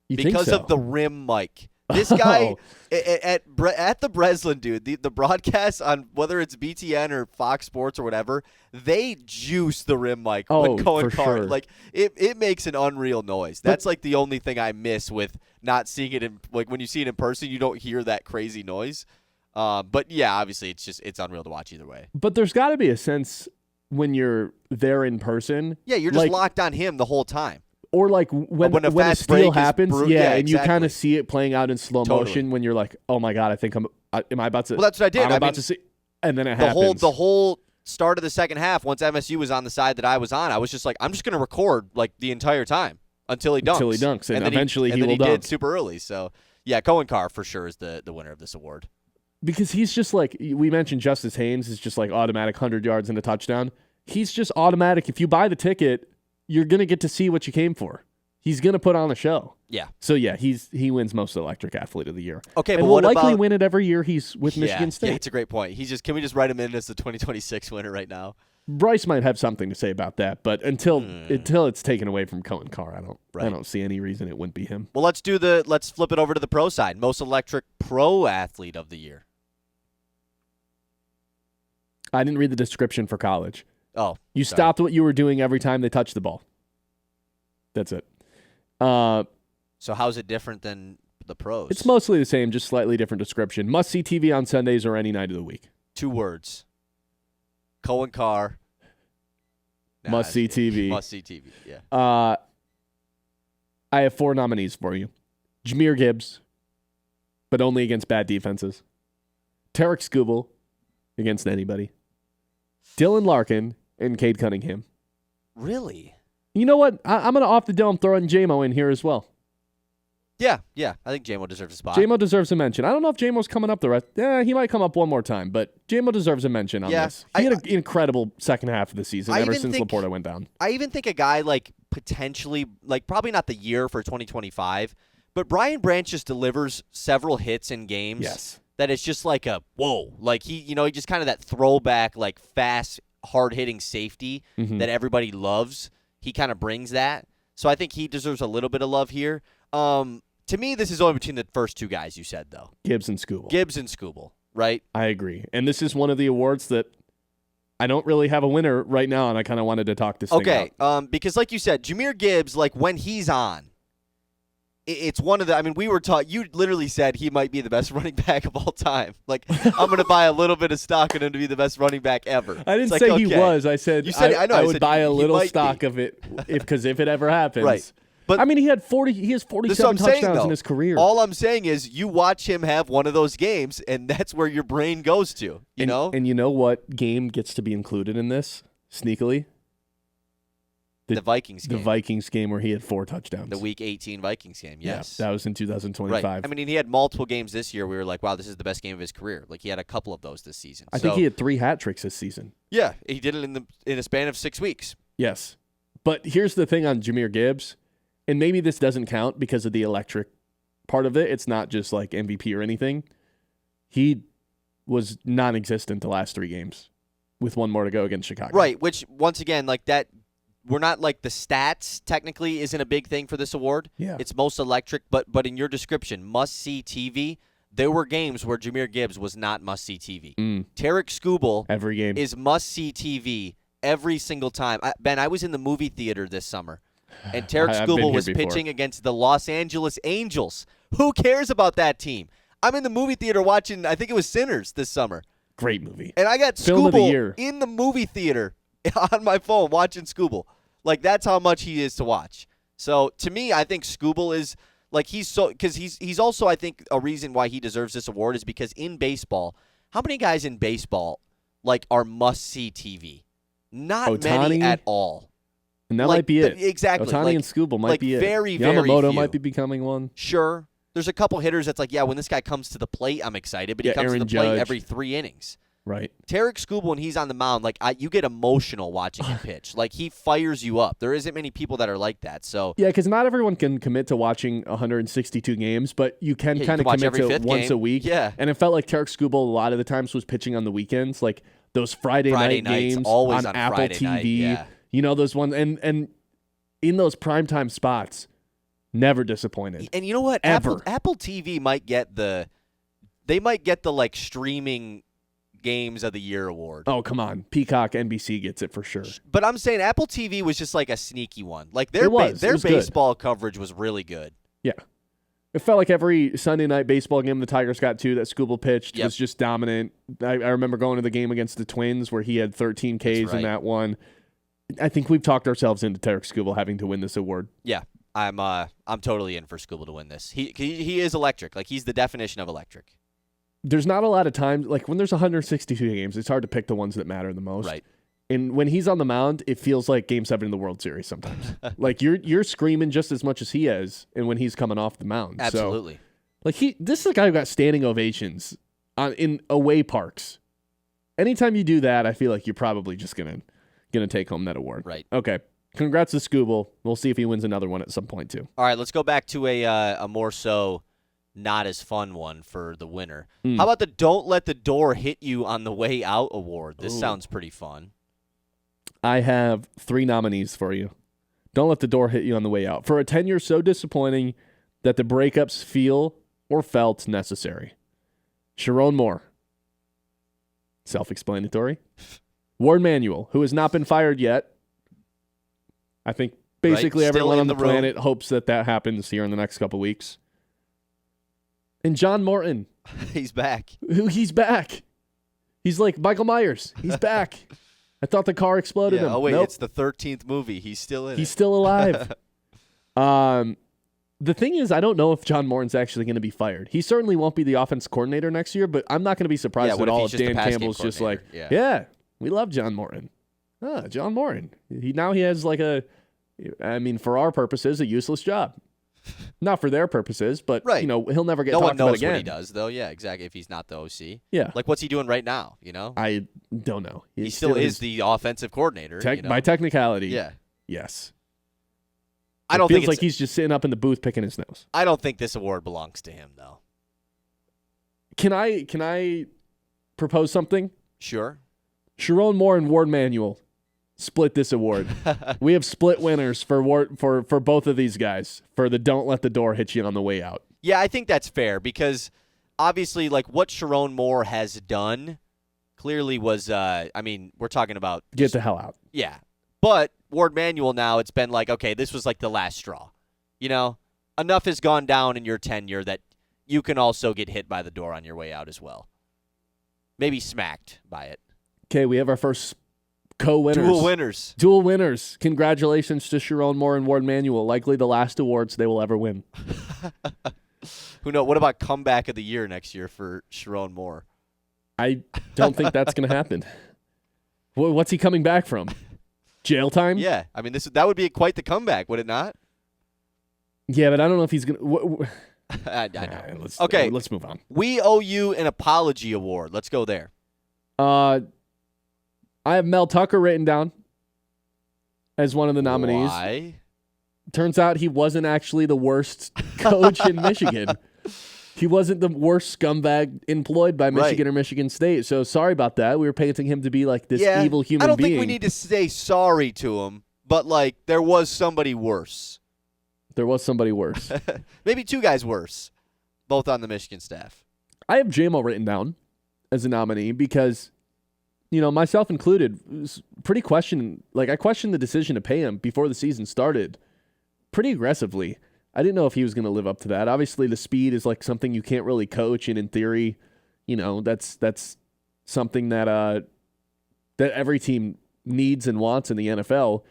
Because of the rim mic. This guy at the Breslin, dude, the broadcast on whether it's BTN or Fox Sports or whatever, they juice the rim mic with Cohen Carr. Sure. It makes an unreal noise. That's the only thing I miss with not seeing it in when you see it in person, you don't hear that crazy noise. But yeah, obviously it's unreal to watch either way. But there's got to be a sense when you're there in person. Yeah, you're just locked on him the whole time. Or when a steal happens, and exactly. you kind of see it playing out in slow motion when you're like, oh my God, I think am I about to? Well, that's what I did. I'm about to see, and then it happens. The whole start of the second half, once MSU was on the side that I was on, I was just I'm just going to record the entire time. until he dunks. Until he dunks, and then eventually he will he dunk. did super early. So, yeah, Cohen Carr for sure is the winner of this award. Because he's just like, we mentioned Justice Haynes is just like automatic 100 yards and a touchdown. He's just automatic. If you buy the ticket, you're going to get to see what you came for. He's going to put on a show. Yeah. So, yeah, he wins most electric athlete of the year. Okay, and but will what likely about, win it every year he's with Michigan State. Yeah, it's a great point. Can we just write him in as the 2026 winner right now? Bryce might have something to say about that, but until it's taken away from Cohen Carr, I don't see any reason it wouldn't be him. Well, let's flip it over to the pro side. Most electric pro athlete of the year. I didn't read the description for college. Oh, you sorry. stopped what you were doing every time they touched the ball. That's it. So how's it different than the pros? It's mostly the same, just slightly different description. Must see TV on Sundays or any night of the week. 2 words. Cohen Carr. Must see TV. Must see TV. Yeah. I have 4 nominees for you. Jahmyr Gibbs, but only against bad defenses. Tarek Skubal, against anybody. Dylan Larkin and Cade Cunningham. Really? You know what? I'm going to off the dome throw in JMO in here as well. Yeah. I think JMO deserves a spot. JMO deserves a mention. I don't know if JMO's coming up the rest. Yeah, he might come up one more time, but JMO deserves a mention on this. He had an incredible second half of the season ever since Laporta went down. I even think a guy like potentially, like probably not the year for 2025, but Brian Branch just delivers several hits in games. Yes. That it's just like a whoa. Like he just kind of that throwback, like fast, hard-hitting safety that everybody loves. He kind of brings that. So I think he deserves a little bit of love here. To me, this is only between the first 2 guys you said, though. Gibbs and Skubal. Gibbs and Skubal, right? I agree. And this is one of the awards that I don't really have a winner right now, and I kind of wanted to talk this thing out. Because like you said, Jahmyr Gibbs, like when he's on, it's one of the – I mean, we were taught – you literally said he might be the best running back of all time. Like, I'm going to buy a little bit of stock in him to be the best running back ever. I didn't say he was. I said, I would buy a little stock of it because if it ever happens. Right. But I mean, he has 47 touchdowns in his career. All I'm saying is you watch him have one of those games, and that's where your brain goes to, you know? And you know what game gets to be included in this, sneakily? The Vikings game. The Vikings game where he had 4 touchdowns. The Week 18 Vikings game, yes. Yeah, that was in 2025. Right. I mean, he had multiple games this year. We were like, wow, this is the best game of his career. Like, he had a couple of those this season. I think he had 3 hat tricks this season. Yeah, he did it in a span of 6 weeks. Yes. But here's the thing on Jahmyr Gibbs, and maybe this doesn't count because of the electric part of it. It's not just like MVP or anything. He was non-existent the last 3 games with 1 more to go against Chicago. Right, which, once again, like that, we're not like the stats technically isn't a big thing for this award. Yeah. It's most electric, but in your description, must-see TV, there were games where Jahmyr Gibbs was not must-see TV. Tarek Skubal every game is must-see TV every single time. Ben, I was in the movie theater this summer, and Tarek Skubal was pitching against the Los Angeles Angels. Who cares about that team? I'm in the movie theater watching, I think it was Sinners this summer. Great movie. And I got Film of the Skubal year. in the movie theater on my phone watching Skubal. Like, that's how much he is to watch. So, to me, I think Skubal is, like, because he's also, I think, a reason why he deserves this award is because in baseball, how many guys in baseball, like, are must-see TV? Not many at all. And that might be it. Exactly. Ohtani and Skubal might be it. Very Yamamoto few. might be becoming one. Sure. There's a couple hitters that's like, yeah, when this guy comes to the plate, I'm excited, but he comes Aaron to the plate Judge. every 3 innings. Right. Tarek Skubal, when he's on the mound, like you get emotional watching him pitch. Like, he fires you up. There isn't many people that are like that. So yeah, because not everyone can commit to watching 162 games, but you can kind of commit to it once a week. Yeah. And it felt like Tarek Skubal a lot of the times was pitching on the weekends, like those Friday night nights, games always on on Apple Friday TV. night, yeah. You know, those ones. And in those primetime spots, never disappointed. And you know what? Ever. Apple TV might get the like streaming games of the year award. Oh, come on. Peacock, NBC gets it for sure. But I'm saying Apple TV was just like a sneaky one. Like their was baseball coverage was really good. Yeah. It felt like every Sunday night baseball game the Tigers got to that Skubal pitched was just dominant. I remember going to the game against the Twins where he had 13 Ks in that one. I think we've talked ourselves into Tarek Skubal having to win this award. Yeah. I'm totally in for Skubal to win this. He is electric. Like, he's the definition of electric. There's not a lot of times, like when there's 162 games, it's hard to pick the ones that matter the most. Right. And when he's on the mound, it feels like Game 7 in the World Series sometimes. Like you're screaming just as much as he is, and when he's coming off the mound. Absolutely. So, like this is a guy who got standing ovations in away parks. Anytime you do that, I feel like you're probably just gonna take home that award. Right. Okay. Congrats to Scooble. We'll see if he wins another one at some point too. All right, let's go back to a more so not as fun one for the winner. How about the Don't Let the Door Hit You on the Way Out award? This sounds pretty fun. I have 3 nominees for you. Don't let the door hit you on the way out. For a tenure so disappointing that the breakups feel or felt necessary. Sharon Moore. Self-explanatory. Ward Manuel, who has not been fired yet. I think basically Right. everyone Still on in the the room. planet hopes that happens here in the next couple weeks. And John Morton, He's back. he's back. He's like Michael Myers. He's back. I thought the car exploded him. Oh, wait, Nope. it's the 13th movie. He's still in He's it. still alive. The thing is, I don't know if John Morton's actually going to be fired. He certainly won't be the offense coordinator next year, but I'm not going to be surprised what at if all he's if just the Dan pass game Campbell's just like, coordinator? Yeah. yeah, we love John Morton. John Morton. He has like for our purposes, a useless job. Not for their purposes, but Right. He'll never get No talked one knows about again. what he does, though. Yeah, exactly. If he's not the OC. Yeah. Like, what's he doing right now, you know? I don't know. He still is the offensive coordinator. You know? By technicality. Yeah. Yes. I don't feels think like he's just sitting up in the booth picking his nose. I don't think this award belongs to him, though. Can I propose something? Sure. Sharon Moore and Ward Manuel split this award. We have split winners for both of these guys for the Don't Let the Door Hit You on the Way Out. Yeah, I think that's fair because obviously, like, what Sharon Moore has done clearly was, we're talking about Get the hell out. Yeah. But Ward Manuel now, it's been like, okay, this was like the last straw. You know, enough has gone down in your tenure that you can also get hit by the door on your way out as well. Maybe smacked by it. Okay, we have our first co-winners. Dual winners. Dual winners. Congratulations to Sharon Moore and Ward Manuel. Likely the last awards they will ever win. Who knows? What about comeback of the year next year for Sharon Moore? I don't think that's going to happen. What's he coming back from? Jail time? Yeah. I mean, that would be quite the comeback, would it not? Yeah, but I don't know if he's going to... I know. Okay. Let's move on. We owe you an apology award. Let's go there. I have Mel Tucker written down as one of the nominees. Why? Turns out he wasn't actually the worst coach in Michigan. He wasn't the worst scumbag employed by Michigan or Michigan State. So sorry about that. We were painting him to be like this evil human being. I don't think we need to say sorry to him, but like there was somebody worse. There was somebody worse. Maybe 2 guys worse, both on the Michigan staff. I have JMO written down as a nominee because, myself included, was pretty questioned. Like I questioned the decision to pay him before the season started pretty aggressively. I didn't know if he was going to live up to that. Obviously, the speed is like something you can't really coach, and in theory, that's something that every team needs and wants in the NFL.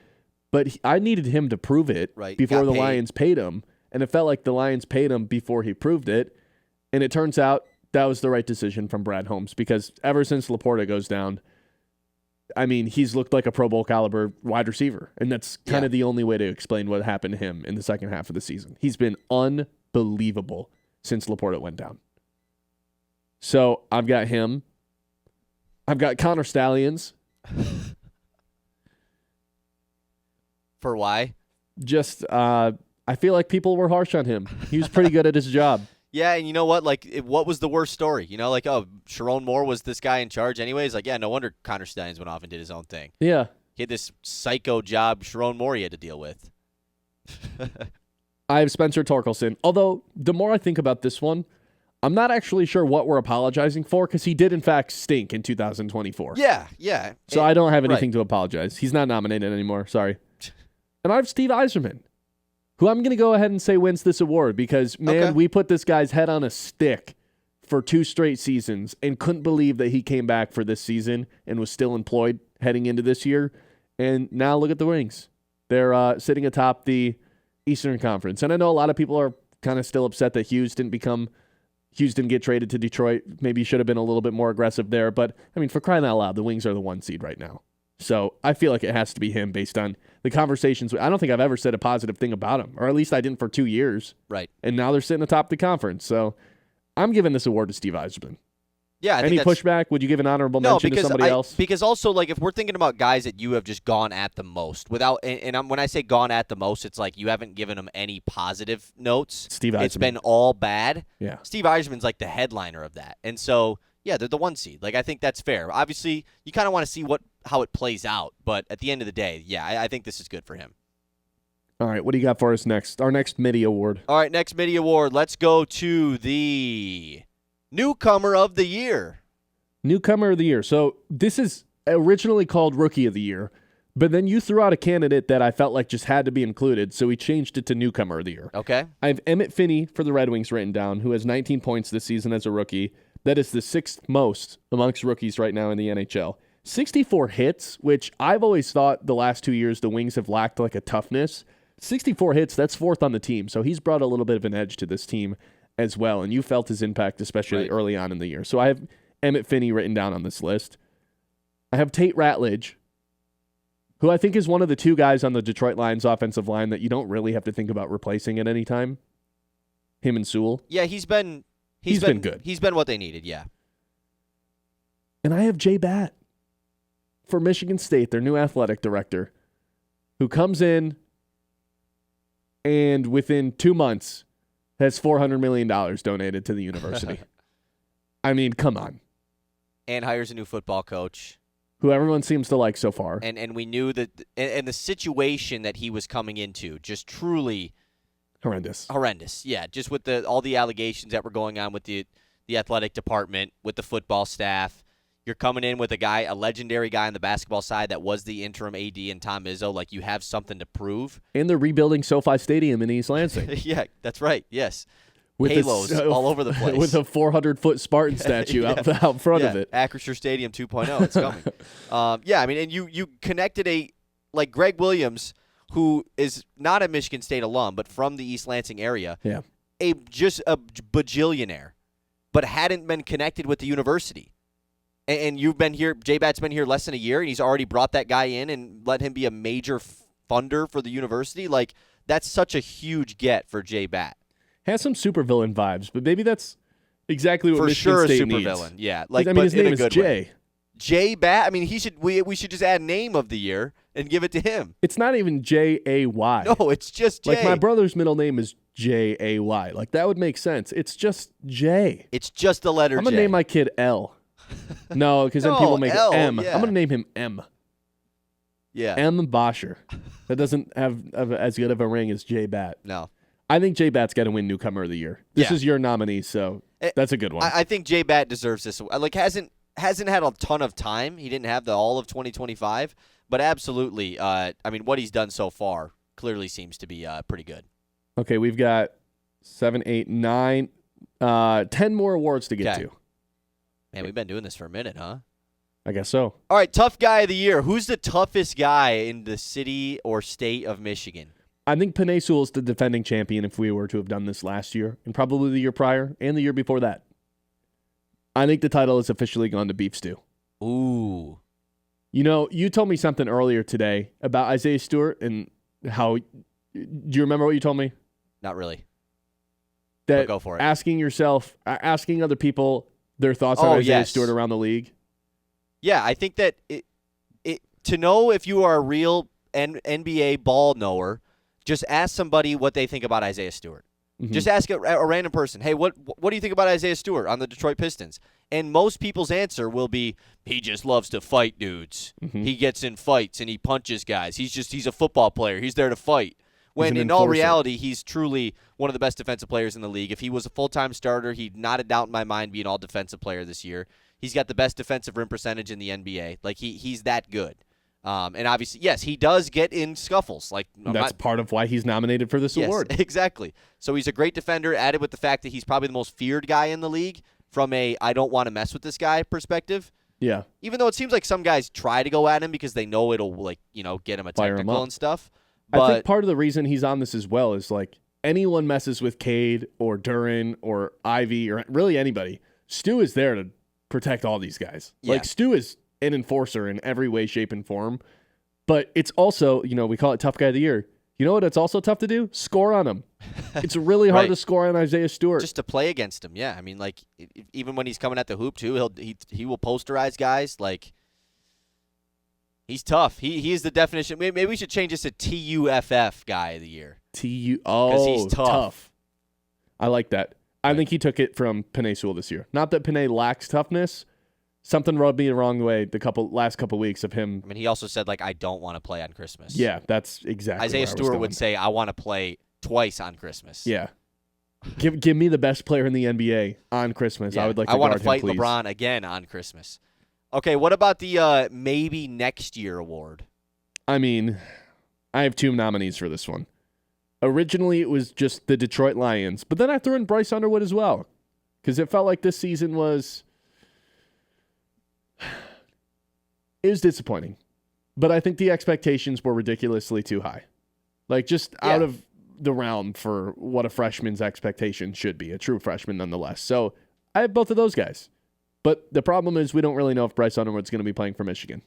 But I needed him to prove it before the Lions paid him, and it felt like the Lions paid him before he proved it. And it turns out that was the right decision from Brad Holmes because ever since Laporta goes down, he's looked like a Pro Bowl caliber wide receiver, and that's kind of the only way to explain what happened to him in the second half of the season. He's been unbelievable since Laporta went down. So I've got him. I've got Connor Stallions. For why? Just, I feel like people were harsh on him. He was pretty good at his job. Yeah, and you know what? Like, what was the worst story? Sharon Moore was this guy in charge anyways. Like, yeah, no wonder Connor Stallions went off and did his own thing. Yeah. He had this psycho job Sharon Moore he had to deal with. I have Spencer Torkelson. Although, the more I think about this one, I'm not actually sure what we're apologizing for because he did, in fact, stink in 2024. Yeah. So I don't have anything to apologize. He's not nominated anymore. Sorry. And I have Steve Eiserman, who I'm going to go ahead and say wins this award because, man, we put this guy's head on a stick for 2 straight seasons and couldn't believe that he came back for this season and was still employed heading into this year. And now look at the Wings. They're sitting atop the Eastern Conference. And I know a lot of people are kind of still upset that Hughes didn't get traded to Detroit. Maybe he should have been a little bit more aggressive there. But, for crying out loud, the Wings are the 1 seed right now. So I feel like it has to be him based on the conversations. I don't think I've ever said a positive thing about him, or at least I didn't for 2 years. Right. And now they're sitting atop the conference. So I'm giving this award to Steve Yzerman. Yeah. Any pushback? Would you give an honorable mention to somebody else? Because also, like, if we're thinking about guys that you have just gone at the most without, when I say gone at the most, it's like you haven't given them any positive notes. Steve Yzerman. It's been all bad. Yeah. Steve Yzerman's like the headliner of that. And so, yeah, they're the 1 seed. Like, I think that's fair. Obviously, you kind of want to see how it plays out. But at the end of the day, yeah, I think this is good for him. All right, what do you got for us next? Our next Mitty Award. All right, next Mitty Award. Let's go to the Newcomer of the Year. Newcomer of the Year. So this is originally called Rookie of the Year, but then you threw out a candidate that I felt like just had to be included, so we changed it to Newcomer of the Year. Okay. I have Emmett Finney for the Red Wings written down, who has 19 points this season as a rookie. That is the 6th most amongst rookies right now in the NHL. 64 hits, which I've always thought the last 2 years the Wings have lacked like a toughness. 64 hits, that's 4th on the team, so he's brought a little bit of an edge to this team as well, and you felt his impact, especially early on in the year. So I have Emmett Finney written down on this list. I have Tate Ratledge, who I think is one of the 2 guys on the Detroit Lions offensive line that you don't really have to think about replacing at any time. Him and Sewell. Yeah, he's been good. He's been what they needed, yeah. And I have Jay Batt for Michigan State, their new athletic director, who comes in and within 2 months has $400 million donated to the university. I mean, come on. And hires a new football coach. Who everyone seems to like so far. And we knew that and the situation that he was coming into, just truly horrendous. Yeah, just with all the allegations that were going on with the athletic department, with the football staff. You're coming in with a legendary guy on the basketball side that was the interim AD in Tom Izzo. Like, you have something to prove. And they're rebuilding SoFi Stadium in East Lansing. Yeah, that's right. Yes. With halos all over the place. With a 400-foot Spartan statue out front of it. Acrisure Stadium 2.0. It's coming. Yeah, I mean, and you connected like Greg Williams, who is not a Michigan State alum, but from the East Lansing area. Yeah. Just a bajillionaire, but hadn't been connected with the university. And you've been here, J-Bat's been here less than a year, and he's already brought that guy in and let him be a major funder for the university. Like, that's such a huge get for J-Bat. Has some supervillain vibes, but maybe that's exactly what for Michigan sure State a supervillain. needs. Yeah, like, I mean, his name is Jay. Way. J-Bat. I mean, we should just add name of the year and give it to him. It's not even J-A-Y. No, it's just Jay. Like, my brother's middle name is J-A-Y. Like, that would make sense. It's just J. It's just the letter J. I'm going to name my kid L. No, because then people make L, it M. Yeah. I'm going to name him M. Yeah. M. Bosscher. That doesn't have as good of a ring as J-Bat. No. I think J-Bat's got to win Newcomer of the Year. This is your nominee, so that's a good one. I think J-Bat deserves this. Like, hasn't had a ton of time. He didn't have all of 2025, but absolutely, I mean, what he's done so far clearly seems to be pretty good. Okay, we've got 7, 8, 9, 10 more awards to get to. Man, we've been doing this for a minute, huh? I guess so. All right, tough guy of the year. Who's the toughest guy in the city or state of Michigan? I think Penei Sewell's the defending champion if we were to have done this last year, and probably the year prior, and the year before that. I think the title has officially gone to Beef Stew. Ooh. You know, you told me something earlier today about Isaiah Stewart and how... Do you remember what you told me? Not really. That go for it. Asking other people their thoughts on Isaiah Stewart around the league. Yeah, I think that to know if you are a real NBA ball knower, just ask somebody what they think about Isaiah Stewart. Mm-hmm. Just ask a random person, hey, what do you think about Isaiah Stewart on the Detroit Pistons? And most people's answer will be, he just loves to fight dudes. Mm-hmm. He gets in fights and he punches guys. He's a football player. He's there to fight. When in all reality, he's truly one of the best defensive players in the league. If he was a full-time starter, he'd not a doubt in my mind be an all-defensive player this year. He's got the best defensive rim percentage in the NBA. Like, he's that good. And obviously, yes, he does get in scuffles. Like, that's part of why he's nominated for this award. Exactly. So he's a great defender, added with the fact that he's probably the most feared guy in the league from a I don't want to mess with this guy perspective. Yeah. Even though it seems like some guys try to go at him because they know it'll, like, get him a technical and stuff. But I think part of the reason he's on this as well is, like, anyone messes with Cade or Duran or Ivy or really anybody, Stu is there to protect all these guys. Yeah. Like, Stu is an enforcer in every way, shape, and form. But it's also, we call it tough guy of the year. You know what it's also tough to do? Score on him. It's really hard Right. to score on Isaiah Stewart. Just to play against him, yeah. I mean, like, even when he's coming at the hoop, too, he will posterize guys. Like, he's tough. He is the definition. Maybe we should change this to TUFF guy of the year. Because he's tough. I like that. I think he took it from Panay Sewell this year. Not that Panay lacks toughness. Something rubbed me the wrong way the last couple weeks of him. I mean, he also said, like, I don't want to play on Christmas. Yeah, that's exactly Isaiah where I was Stewart going. would say, I want to play twice on Christmas. Yeah. Give me the best player in the NBA on Christmas. Yeah. I would like to I want guard to fight him, please. LeBron again on Christmas. Okay, what about the maybe next year award? I mean, I have 2 nominees for this one. Originally, it was just the Detroit Lions, but then I threw in Bryce Underwood as well because it felt like this season was disappointing. But I think the expectations were ridiculously too high. Like, just out of the realm for what a freshman's expectation should be, a true freshman nonetheless. So I have both of those guys. But the problem is we don't really know if Bryce Underwood's going to be playing for Michigan.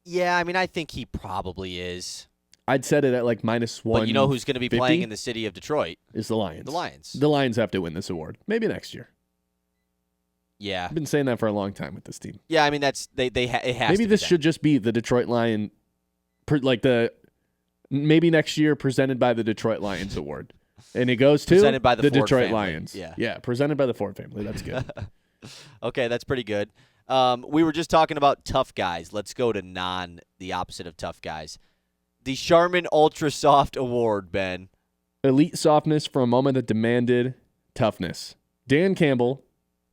Yeah, I mean, I think he probably is. I'd set it at like -1. But you know who's going to be playing in the city of Detroit? Is the Lions. The Lions. The Lions have to win this award. Maybe next year. Yeah. I've been saying that for a long time with this team. Yeah, I mean, it has Maybe to this be should just be the Detroit Lion, maybe next year presented by the Detroit Lions award. And it goes to Presented by the Ford Detroit family. Lions. Yeah, presented by the Ford family. That's good. Okay, that's pretty good. We were just talking about tough guys. Let's go to the opposite of tough guys. The Charmin Ultra Soft Award, Ben. Elite softness for a moment that demanded toughness. Dan Campbell.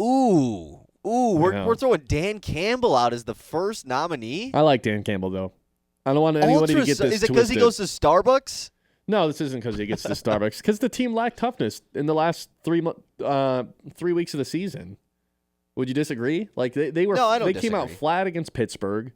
Ooh, know. we're throwing Dan Campbell out as the first nominee. I like Dan Campbell, though. I don't want anybody to get this Is it because he goes to Starbucks? No, this isn't because he gets to Starbucks. Because the team lacked toughness in the last 3 weeks of the season. Would you disagree? Like they were. No, I don't They came out disagree. flat against Pittsburgh.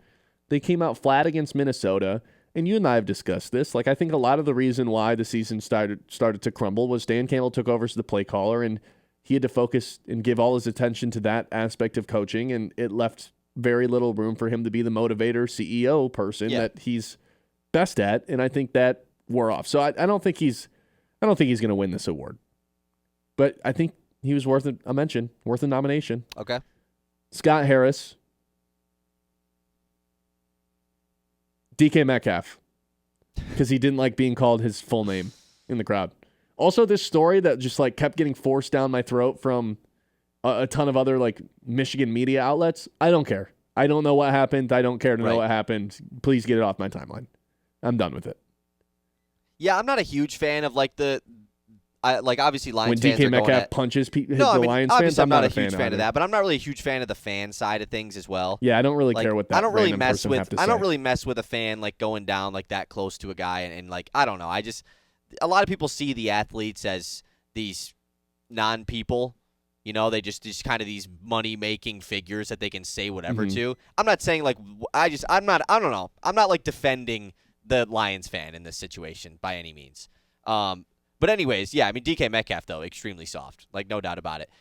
They came out flat against Minnesota. And you and I have discussed this. Like, I think a lot of the reason why the season started to crumble was Dan Campbell took over as the play caller, and he had to focus and give all his attention to that aspect of coaching, and it left very little room for him to be the motivator, CEO person that he's best at. And I think that wore off. So I don't think he's going to win this award, but I think he was worth a mention, worth a nomination. Okay. Scott Harris. DK Metcalf, because he didn't like being called his full name in the crowd. Also, this story that just like kept getting forced down my throat from a ton of other like Michigan media outlets. I don't care. I don't know what happened. I don't care to know what happened. Please get it off my timeline. I'm done with it. Yeah, I'm not a huge fan of like obviously Lions When fans DK are going Metcalf at, punches the no, I mean, Lions fans, obviously I'm not a huge fan either. of that, but I'm not really a huge fan of the fan side of things as well. Yeah, I don't really Like, care what that I don't really random mess person with. have to I say. don't really mess with a fan like going down like that close to a guy and like I don't know. A lot of people see the athletes as these non-people. You know, they just kind of these money-making figures that they can say whatever to. I'm not saying like I don't know. I'm not like defending the Lions fan in this situation by any means. But anyways, yeah, I mean DK Metcalf though, extremely soft, like no doubt about it.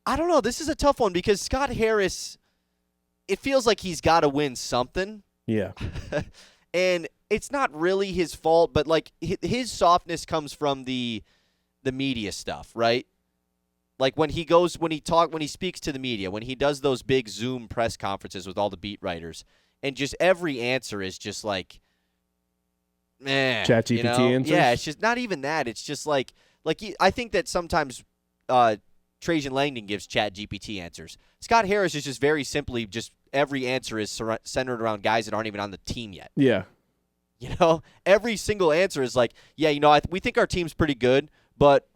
I don't know. This is a tough one because Scott Harris, it feels like he's got to win something. Yeah. And it's not really his fault, but like his softness comes from the media stuff, right? Like when he speaks to the media, when he does those big Zoom press conferences with all the beat writers, and just every answer is just like, ChatGPT answers? Yeah, it's just not even that. It's just like I think that sometimes Trajan Langdon gives ChatGPT answers. Scott Harris is just very simply just every answer is centered around guys that aren't even on the team yet. Yeah. You know, every single answer is like, yeah, you know, we think our team's pretty good, but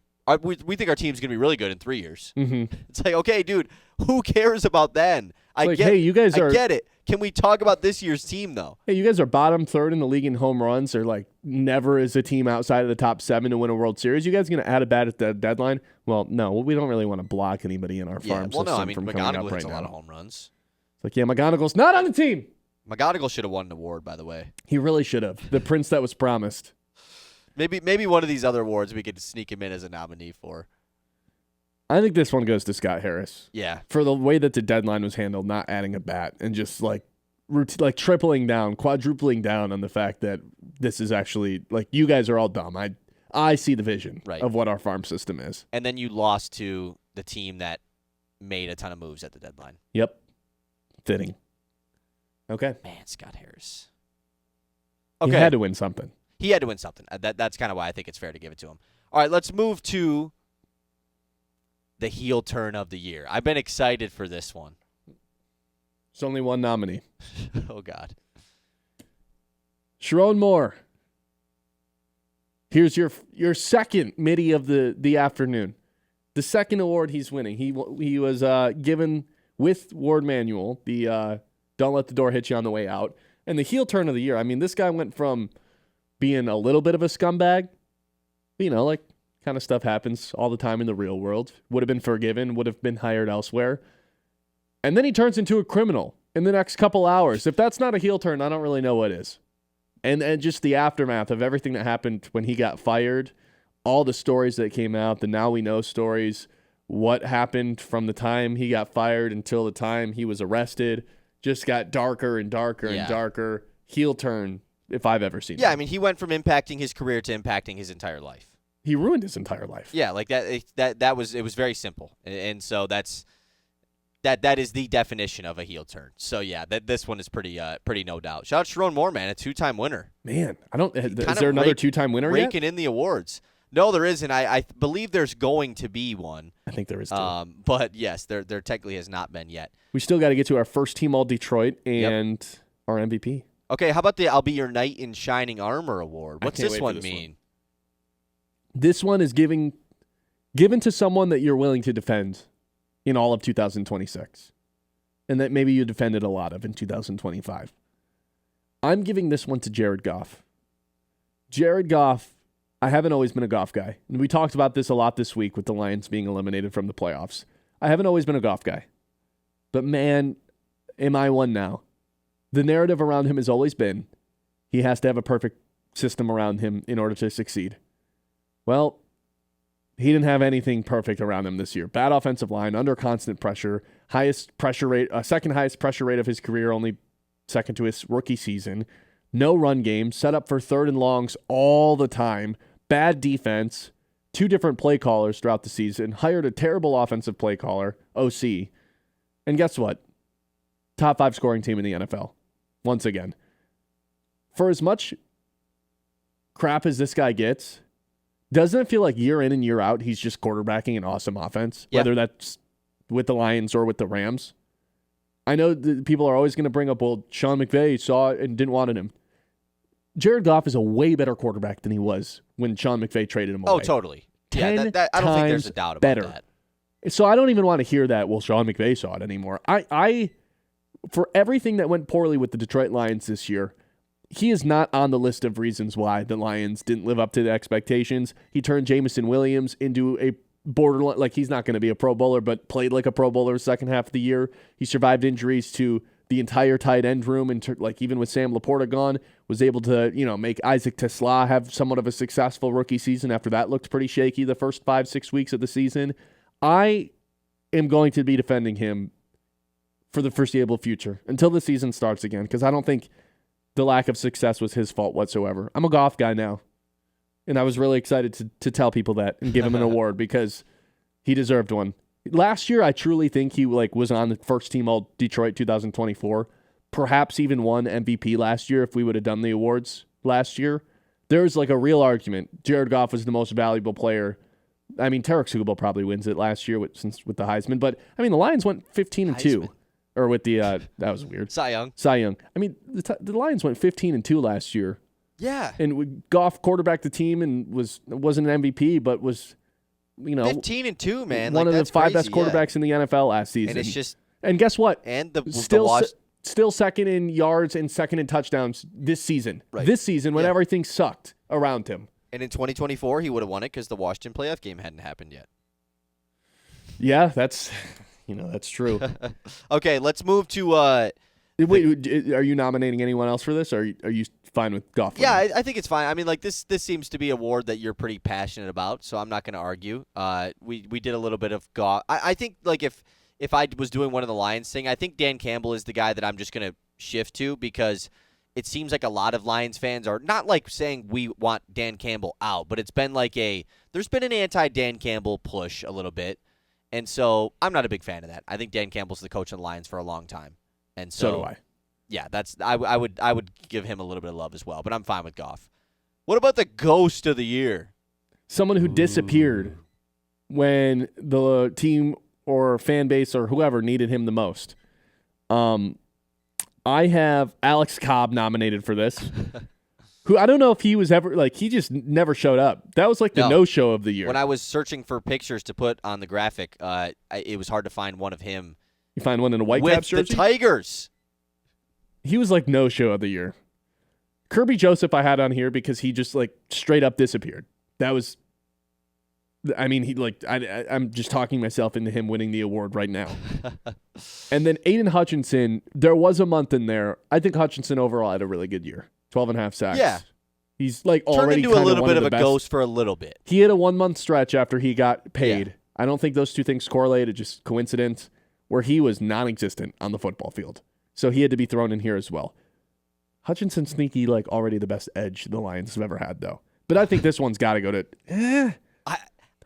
we think our team's going to be really good in 3 years. Mm-hmm. It's like, okay, dude, who cares about then? I get it. Can we talk about this year's team, though? Hey, you guys are bottom third in the league in home runs, or like never is a team outside of the top 7 to win a World Series. You guys going to add a bat at the deadline? Well, no, we don't really want to block anybody in our farm system I mean, from coming up McGonigal right hits a now. lot of home runs. It's like, yeah, McGonigal's not on the team. McGonigal should have won an award, by the way. He really should have. The prince that was promised. Maybe one of these other awards we could sneak him in as a nominee for. I think this one goes to Scott Harris. Yeah. For the way that the deadline was handled, not adding a bat and just like like tripling down, quadrupling down on the fact that this is actually like you guys are all dumb. I see the vision of what our farm system is. And then you lost to the team that made a ton of moves at the deadline. Yep. Fitting. Okay. Man, Scott Harris. Okay. He had to win something. He had to win something. That's kind of why I think it's fair to give it to him. All right, let's move to the heel turn of the year. I've been excited for this one. There's only one nominee. Oh, God. Sharon Moore. Here's your second Mitty of the afternoon. The second award he's winning. He was given with Ward Manuel, the Don't Let the Door Hit You on the Way Out. And the heel turn of the year. I mean, this guy went from being a little bit of a scumbag, like kind of stuff happens all the time in the real world. Would have been forgiven, would have been hired elsewhere. And then he turns into a criminal in the next couple hours. If that's not a heel turn, I don't really know what is. And just the aftermath of everything that happened when he got fired, all the stories that came out, the Now We Know stories, what happened from the time he got fired until the time he was arrested, just got darker and darker and darker. Heel turn, if I've ever seen it. Yeah, I mean, he went from impacting his career to impacting his entire life. He ruined his entire life. Yeah, like that was very simple. And so that is the definition of a heel turn. So yeah, this one is pretty no doubt. Shout out to Sharon Moore, man, a 2-time winner. Man, is there another 2-time winner yet? Raking in the awards. No, there isn't. I believe there's going to be one. I think there is too. But yes, there technically has not been yet. We still got to get to our first team all Detroit and our MVP. Okay, how about the I'll Be Your Knight in Shining Armor award? What's this one mean? This one is given to someone that you're willing to defend in all of 2026, and that maybe you defended a lot of in 2025. I'm giving this one to Jared Goff. Jared Goff, I haven't always been a Goff guy. And we talked about this a lot this week with the Lions being eliminated from the playoffs. I haven't always been a Goff guy. But man, am I one now. The narrative around him has always been he has to have a perfect system around him in order to succeed. Well, he didn't have anything perfect around him this year. Bad offensive line, under constant pressure, highest pressure rate, second highest pressure rate of his career, only second to his rookie season. No run game, set up for third and longs all the time. Bad defense, 2 different play callers throughout the season, hired a terrible offensive play caller, OC. And guess what? Top 5 scoring team in the NFL. Once again. For as much crap as this guy gets, doesn't it feel like year in and year out he's just quarterbacking an awesome offense, whether that's with the Lions or with the Rams? I know that people are always going to bring up, well, Sean McVay saw it and didn't want him. Jared Goff is a way better quarterback than he was when Sean McVay traded him away. Oh, totally. Yeah, I don't think there's a doubt about that. So I don't even want to hear that, well, Sean McVay saw it anymore. I for everything that went poorly with the Detroit Lions this year, he is not on the list of reasons why the Lions didn't live up to the expectations. He turned Jamison Williams into a borderline, like he's not going to be a Pro Bowler, but played like a Pro Bowler the second half of the year. He survived injuries to the entire tight end room, and like even with Sam Laporta gone, was able to make Isaac Tesla have somewhat of a successful rookie season after that looked pretty shaky the first 5-6 weeks of the season. I am going to be defending him for the foreseeable future until the season starts again, because I don't think the lack of success was his fault whatsoever. I'm a Goff guy now, and I was really excited to tell people that and give him an award because he deserved one. Last year, I truly think he was on the first team all Detroit 2024, perhaps even won MVP last year if we would have done the awards last year. There's a real argument. Jared Goff was the most valuable player. I mean, Tarek Sougal probably wins it last year with the Heisman, but I mean, the Lions went 15-2. Or with the, that was weird. Cy Young. I mean, the Lions went 15-2 last year. Yeah. And Goff quarterbacked the team and wasn't an MVP, but was, 15-2, man. One of the 5 best quarterbacks in the NFL last season. And it's just. And guess what? And still second in yards and second in touchdowns this season. Right. This season when everything sucked around him. And in 2024, he would have won it because the Washington playoff game hadn't happened yet. Yeah, that's true. Okay, let's move to. Wait, are you nominating anyone else for this, or are you fine with Goff? Yeah, I think it's fine. I mean, this seems to be a award that you're pretty passionate about, so I'm not going to argue. We did a little bit of Goff. I think if I was doing one of the Lions thing, I think Dan Campbell is the guy that I'm just going to shift to, because it seems like a lot of Lions fans are not like saying we want Dan Campbell out, but it's been like there's been an anti-Dan Campbell push a little bit. And so I'm not a big fan of that. I think Dan Campbell's the coach of the Lions for a long time. And so do I. Yeah, I would give him a little bit of love as well, but I'm fine with Goff. What about the ghost of the year? Someone who disappeared when the team or fan base or whoever needed him the most. I have Alex Cobb nominated for this. Who I don't know if he was ever he just never showed up. That was like the no-show of the year. When I was searching for pictures to put on the graphic, it was hard to find one of him. You find one in a Whitecaps jersey? With the Tigers. He was like no-show of the year. Kirby Joseph I had on here because he just straight up disappeared. That was, I mean, I'm just talking myself into him winning the award right now. And then Aiden Hutchinson, there was a month in there. I think Hutchinson overall had a really good year. 12.5 sacks. Yeah. He's already turned into a little bit of a ghost for a little bit. He had a 1-month stretch after he got paid. Yeah. I don't think those two things correlated, just coincidence, where he was non-existent on the football field. So he had to be thrown in here as well. Hutchinson sneaky, already the best edge the Lions have ever had, though. But I think this one's got to go to...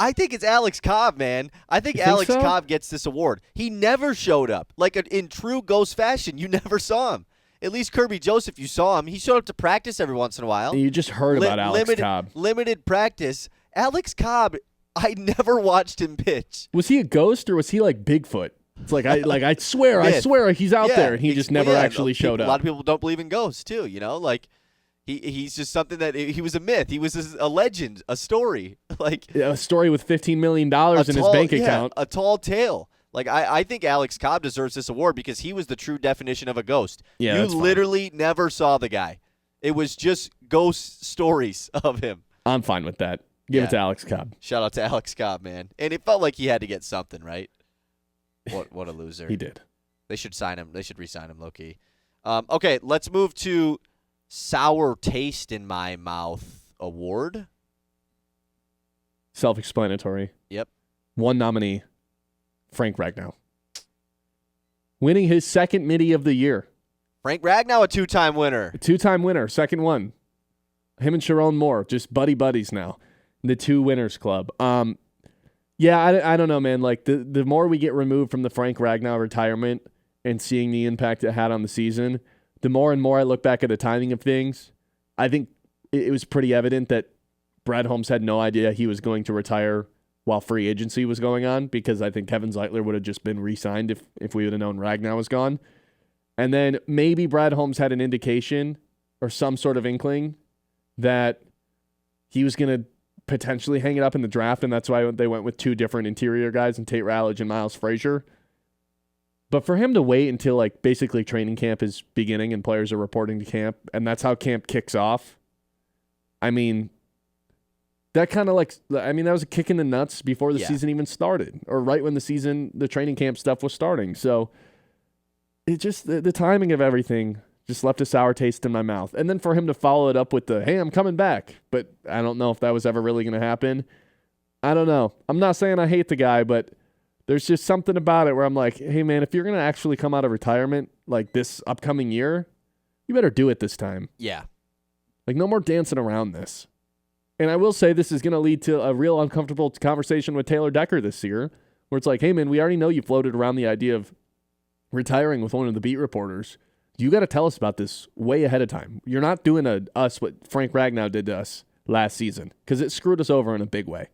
I think it's Alex Cobb, man. I think Alex Cobb gets this award. He never showed up. In true ghost fashion, you never saw him. At least Kirby Joseph, you saw him. He showed up to practice every once in a while. And you just heard about Alex Cobb. Limited practice. Alex Cobb, I never watched him pitch. Was he a ghost or was he like Bigfoot? It's I swear he's out there, and he just never actually showed up. A lot of people don't believe in ghosts too, he's just something that he was a myth. He was a legend, a story, a story with $15 million in his bank account, a tall tale. I think Alex Cobb deserves this award because he was the true definition of a ghost. Yeah, you literally never saw the guy. It was just ghost stories of him. I'm fine with that. Give it to Alex Cobb. Shout out to Alex Cobb, man. And it felt like he had to get something, right? What a loser. He did. They should sign him. They should re-sign him low-key. Okay, let's move to Sour Taste in My Mouth award. Self-explanatory. Yep. One nominee, Frank Ragnow. Winning his second Mitty of the year. Frank Ragnow, a two-time winner. Second one. Him and Sharon Moore, just buddies now. The two winners club. Yeah, I don't know, man. The more we get removed from the Frank Ragnow retirement and seeing the impact it had on the season, the more and more I look back at the timing of things. I think it was pretty evident that Brad Holmes had no idea he was going to retire while free agency was going on, because I think Kevin Zeitler would have just been re-signed if we would have known Ragnow was gone. And then maybe Brad Holmes had an indication or some sort of inkling that he was going to potentially hang it up in the draft, and that's why they went with two different interior guys in Tate Rallage and Miles Frazier. But for him to wait until basically training camp is beginning and players are reporting to camp, and that's how camp kicks off. I mean, that kind of that was a kick in the nuts before the season even started, or right when the training camp stuff was starting. So it just, the timing of everything just left a sour taste in my mouth. And then for him to follow it up with hey, I'm coming back. But I don't know if that was ever really going to happen. I don't know. I'm not saying I hate the guy, but there's just something about it where I'm like, hey, man, if you're going to actually come out of retirement this upcoming year, you better do it this time. Yeah. No more dancing around this. And I will say this is going to lead to a real uncomfortable conversation with Taylor Decker this year, where it's hey, man, we already know you floated around the idea of retiring with one of the beat reporters. You got to tell us about this way ahead of time. You're not doing us what Frank Ragnow did to us last season, because it screwed us over in a big way.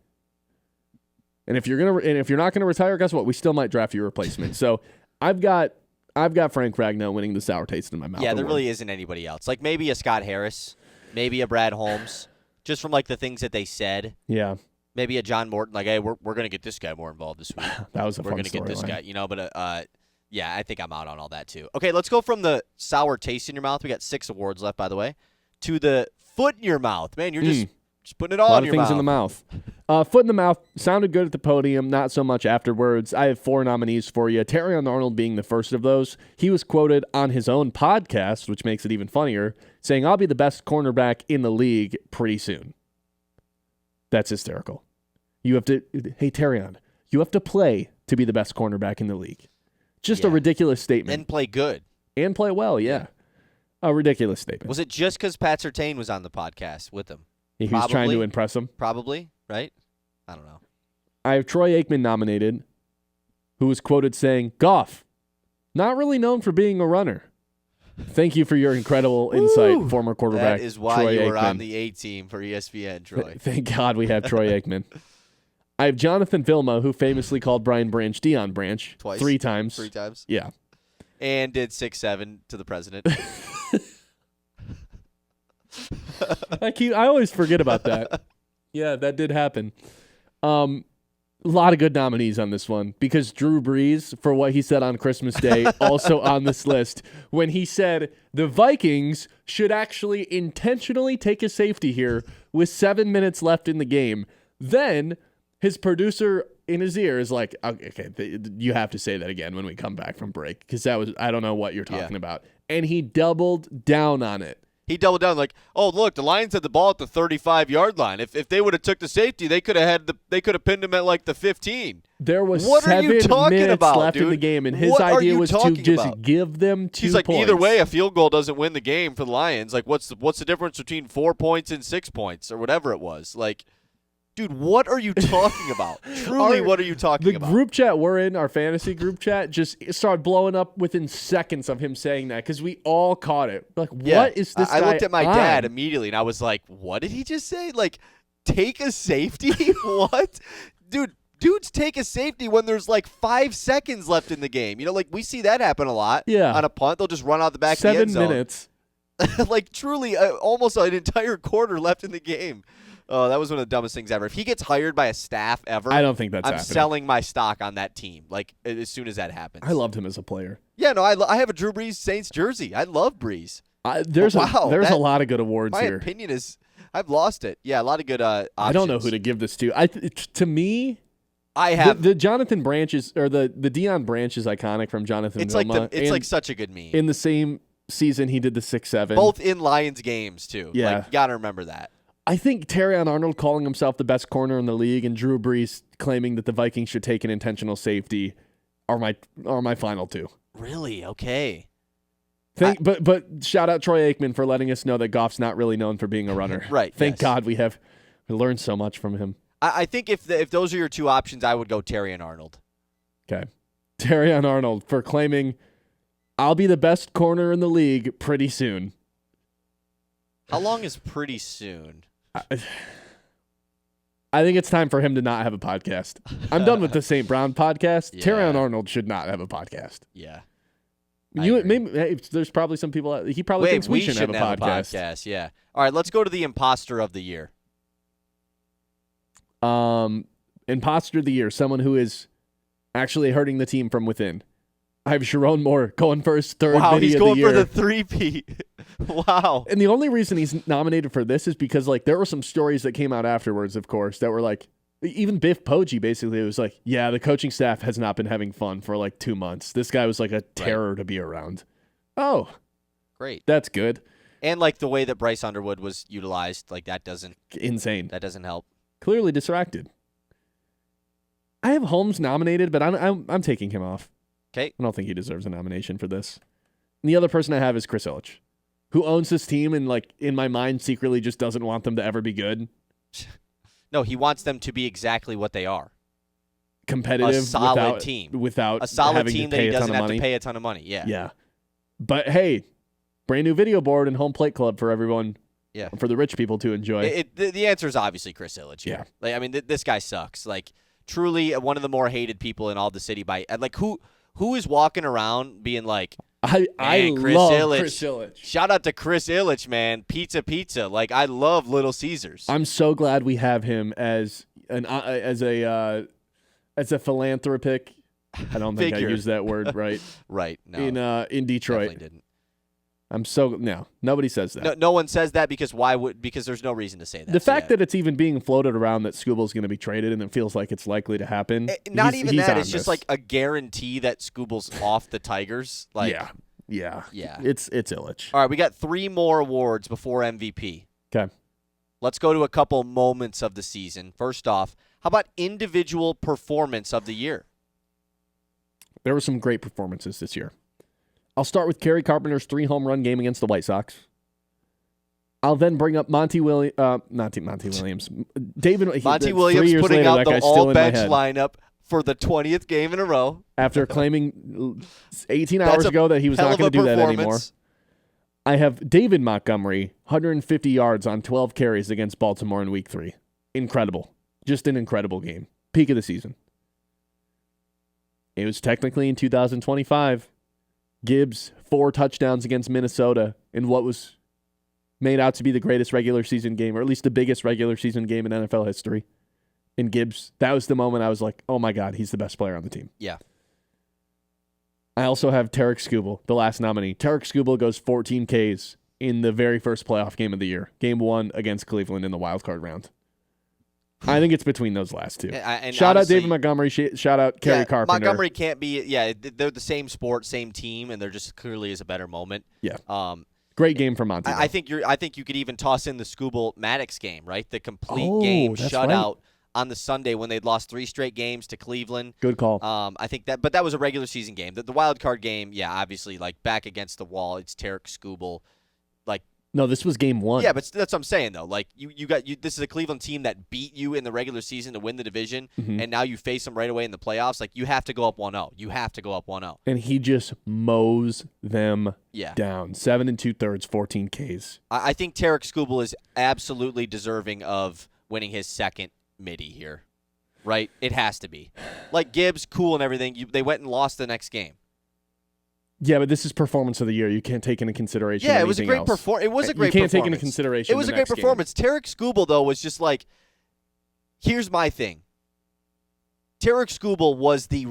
And if you're not gonna retire, guess what? We still might draft your replacement. So I've got Frank Ragnow winning the sour taste in my mouth. Yeah, there really isn't anybody else. Maybe a Scott Harris, maybe a Brad Holmes, just from the things that they said. Yeah. Maybe a John Morton, hey, we're gonna get this guy more involved this week. That was a we're fun gonna get this line. guy, but yeah, I think I'm out on all that too. Okay, let's go from the sour taste in your mouth. We got 6 awards left, by the way, to the foot in your mouth. Man, you're just putting it all in your mouth. A lot of things in the mouth. Foot in the mouth sounded good at the podium, not so much afterwards. I have 4 nominees for you. Terrion Arnold being the first of those. He was quoted on his own podcast, which makes it even funnier, saying, "I'll be the best cornerback in the league pretty soon." That's hysterical. Hey, Terrion, you have to play to be the best cornerback in the league. Just a ridiculous statement. And play good. And play well, yeah. A ridiculous statement. Was it just because Pat Surtain was on the podcast with him? He was trying to impress him? Probably, right? I don't know. I have Troy Aikman nominated, who was quoted saying, Goff, not really known for being a runner. Thank you for your incredible insight, former quarterback That is why Troy you were Aikman. on the A team for ESPN, Troy. Thank God we have Troy Aikman. I have Jonathan Vilma, who famously called Brian Branch Deion Branch. Twice. 3 times. 3 times. Yeah. And did 6'7" to the president. I always forget about that. Yeah, that did happen. A lot of good nominees on this one because Drew Brees, for what he said on Christmas Day, also on this list when he said the Vikings should actually intentionally take a safety here with 7 minutes left in the game. Then his producer in his ear is like, okay, you have to say that again when we come back from break because I don't know what you're talking about. And he doubled down on it. He doubled down like, oh, look, the Lions had the ball at the 35-yard line. If they would have took the safety, they could have pinned him at like the 15. There was what 7 minutes left dude? in the game, and his what idea was to just about? give them 2 He's like, points. either way, a field goal doesn't win the game for the Lions. Like, what's the difference between 4 points and 6 points or whatever it was? Like, dude, what are you talking about? Truly, what are you talking about? The group chat we're in, our fantasy group chat, just started blowing up within seconds of him saying that because we all caught it. Like, what is this I guy looked at my on? dad immediately, and I was like, what did he just say? Like, take a safety? What? Dudes take a safety when there's like 5 seconds left in the game. You know, like we see that happen a lot. Yeah. On a punt, they'll just run out the back of the 7 end zone. minutes. Like, truly, almost an entire quarter left in the game. Oh, that was one of the dumbest things ever. If he gets hired by a staff ever, I don't think that's I'm happening. selling my stock on that team, like, as soon as that happens. I loved him as a player. Yeah, no, I have a Drew Brees Saints jersey. I love Brees. There's a lot of good awards my here. My opinion is I've lost it. Yeah, a lot of good options. I don't know who to give this to. To me, I have the Jonathan Branches or the Deion Branch is iconic from Jonathan Vilma. It's like such a good meme. In the same season, he did the 6-7. Both in Lions games too. Yeah, like, you gotta remember that. I think Terrion Arnold calling himself the best corner in the league and Drew Brees claiming that the Vikings should take an intentional safety are my final 2. Really? Okay. But shout out Troy Aikman for letting us know that Goff's not really known for being a runner. Right. Thank God we learned so much from him. I think if those are your 2 options, I would go Terrion Arnold. Okay. Terrion Arnold for claiming I'll be the best corner in the league pretty soon. How long is pretty soon? I think it's time for him to not have a podcast. I'm done with the St. Brown podcast. Yeah. Terrion Arnold should not have a podcast. Yeah. There's probably some people. He probably thinks we shouldn't have a podcast. Yeah. All right, let's go to the imposter of the year. Imposter of the year, someone who is actually hurting the team from within. I have Sharon Moore going for his 3rd Wow, video he's of the going year. for the 3-peat. Wow. And the only reason he's nominated for this is because like there were some stories that came out afterwards, of course, that were like even Biff Poggi basically was like, yeah, the coaching staff has not been having fun for like 2 months. This guy was like a terror to be around. Oh, great. That's good. And like the way that Bryce Underwood was utilized, like that doesn't help. Clearly distracted. I have Holmes nominated, but I'm taking him off. Okay. I don't think he deserves a nomination for this. And the other person I have is Chris Ilitch, who owns this team and like in my mind secretly just doesn't want them to ever be good. No, he wants them to be exactly what they are. Competitive, a solid team. Without a solid having team to that he pay doesn't have money. to pay a ton of money. Yeah. Yeah. But hey, brand new video board and home plate club for everyone. Yeah. For the rich people to enjoy. The answer is obviously Chris Ilitch. Yeah. Like, I mean, this guy sucks. Like, truly one of the more hated people in all the city by like who is walking around being like, I love Chris Ilitch. Shout out to Chris Ilitch, man. Pizza. Like, I love Little Caesars. I'm so glad we have him as a philanthropic. I don't think I used that word right. Right. No. In Detroit. Definitely didn't. Nobody saes that. No one says that because because there's no reason to say that. The fact that it's even being floated around that Skubal's going to be traded and it feels like it's likely to happen. Not even that. It's just like a guarantee that Skubal's off the Tigers. Like, yeah. Yeah. It's Ilitch. All right, we got 3 more awards before MVP. Okay. Let's go to a couple moments of the season. First off, how about individual performance of the year? There were some great performances this year. I'll start with Kerry Carpenter's 3 home run game against the White Sox. I'll then bring up Monty Williams. David. Monty Williams putting out the all-bench lineup for the 20th game in a row. After claiming 18 hours ago that he was not going to do that anymore. I have David Montgomery, 150 yards on 12 carries against Baltimore in Week 3. Incredible. Just an incredible game. Peak of the season. It was technically in 2025. Gibbs, 4 touchdowns against Minnesota in what was made out to be the greatest regular season game, or at least the biggest regular season game in NFL history. And Gibbs, that was the moment I was like, oh my God, he's the best player on the team. Yeah. I also have Tarek Skubal, the last nominee. Tarek Skubal goes 14 Ks in the very first playoff game of the year. Game 1 against Cleveland in the wild card round. I think it's between those last two. And shout honestly, out David Montgomery. Shout out Kerry Carpenter. Montgomery can't be. Yeah, they're the same sport, same team, and there just clearly is a better moment. Yeah. Great game for Monty. I think you could even toss in the Skubal Maddox game, right? The complete game shutout on the Sunday when they'd lost 3 straight games to Cleveland. Good call. I think but that was a regular season game. The wild card game, yeah, obviously, like back against the wall. It's Tarek Skubal. No, this was game 1. Yeah, but that's what I'm saying, though. Like, this is a Cleveland team that beat you in the regular season to win the division, and now you face them right away in the playoffs. Like, you have to go up 1-0. You have to go up 1-0. And he just mows them down. 7 2/3, 14 Ks. I think Tarek Skubal is absolutely deserving of winning his second Mitty here, right? It has to be. Like, Gibbs, cool and everything. They went and lost the next game. Yeah, but this is performance of the year. You can't take into consideration. Yeah, it was a great performance. It was a great You can't performance. take into consideration. It was a great performance. Tarek Skubal, though, was just like, here's my thing. Tarek Skubal was the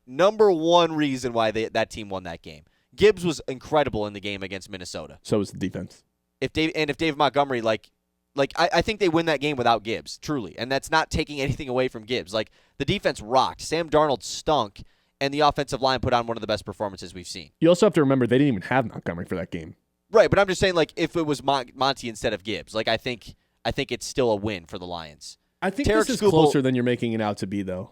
number one reason why that team won that game. Gibbs was incredible in the game against Minnesota. So was the defense. If Dave Montgomery, I think they win that game without Gibbs, truly, and that's not taking anything away from Gibbs. Like, the defense rocked. Sam Darnold stunk. And the offensive line put on one of the best performances we've seen. You also have to remember they didn't even have Montgomery for that game. Right, but I'm just saying, like, if it was Monty instead of Gibbs, like, I think it's still a win for the Lions. I think this is closer than you're making it out to be it was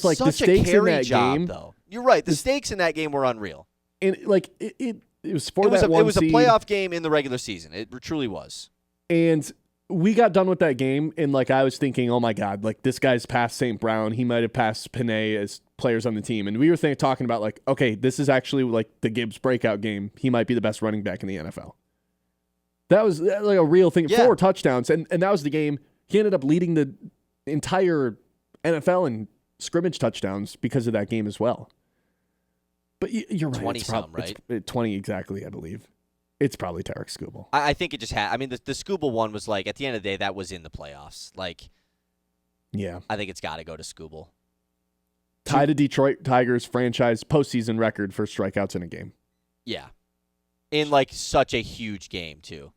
like the stakes in that game. Though you're right, the stakes in that game were unreal. And like it was for it was that one It was seed. A playoff game in the regular season. It truly was. And we got done with that game, and like I was thinking, oh my God, like this guy's past St. Brown. He might have passed Panay as players on the team. And we were talking about like, okay, this is actually like the Gibbs breakout game. He might be the best running back in the NFL. That was like a real thing. Yeah. 4 touchdowns, and that was the game. He ended up leading the entire NFL in scrimmage touchdowns because of that game as well. But you're right. 20-some, right? It's 20 exactly, I believe. It's probably Tarek Skubal. I think it just had. I mean, the Skubal one was like, at the end of the day, that was in the playoffs. Like, yeah, I think it's got to go to Skubal. Tied to Detroit Tigers franchise postseason record for strikeouts in a game. Yeah, in like such a huge game too.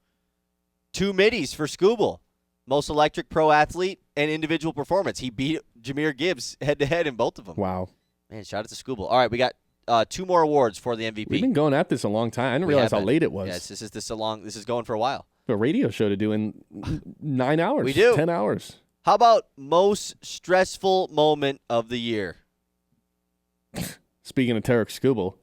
2 middies for Skubal, most electric pro athlete and individual performance. He beat Jahmyr Gibbs head to head in both of them. Wow, man! Shout out to Skubal. All right, we got 2 more awards for the MVP. We've been going at this a long time. I didn't realize how late it was. Yes, this is going for a while. A radio show to do in 9 hours. We do 10 hours. How about most stressful moment of the year? Speaking of Tarek Skubal,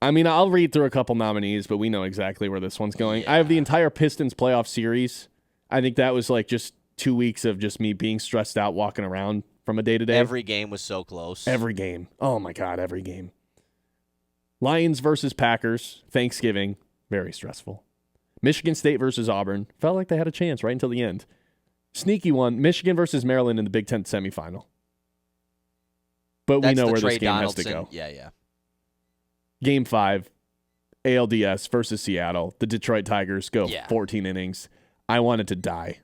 I mean, I'll read through a couple nominees, but we know exactly where this one's going. Yeah. I have the entire Pistons playoff series. I think that was like just 2 weeks of just me being stressed out walking around from a day-to-day. Every game was so close. Every game. Oh, my God, every game. Lions versus Packers, Thanksgiving, very stressful. Michigan State versus Auburn, felt like they had a chance right until the end. Sneaky one, Michigan versus Maryland in the Big Ten semifinal. But we know where this game has to go. Yeah. Game 5, ALDS versus Seattle. The Detroit Tigers go 14 innings. I wanted to die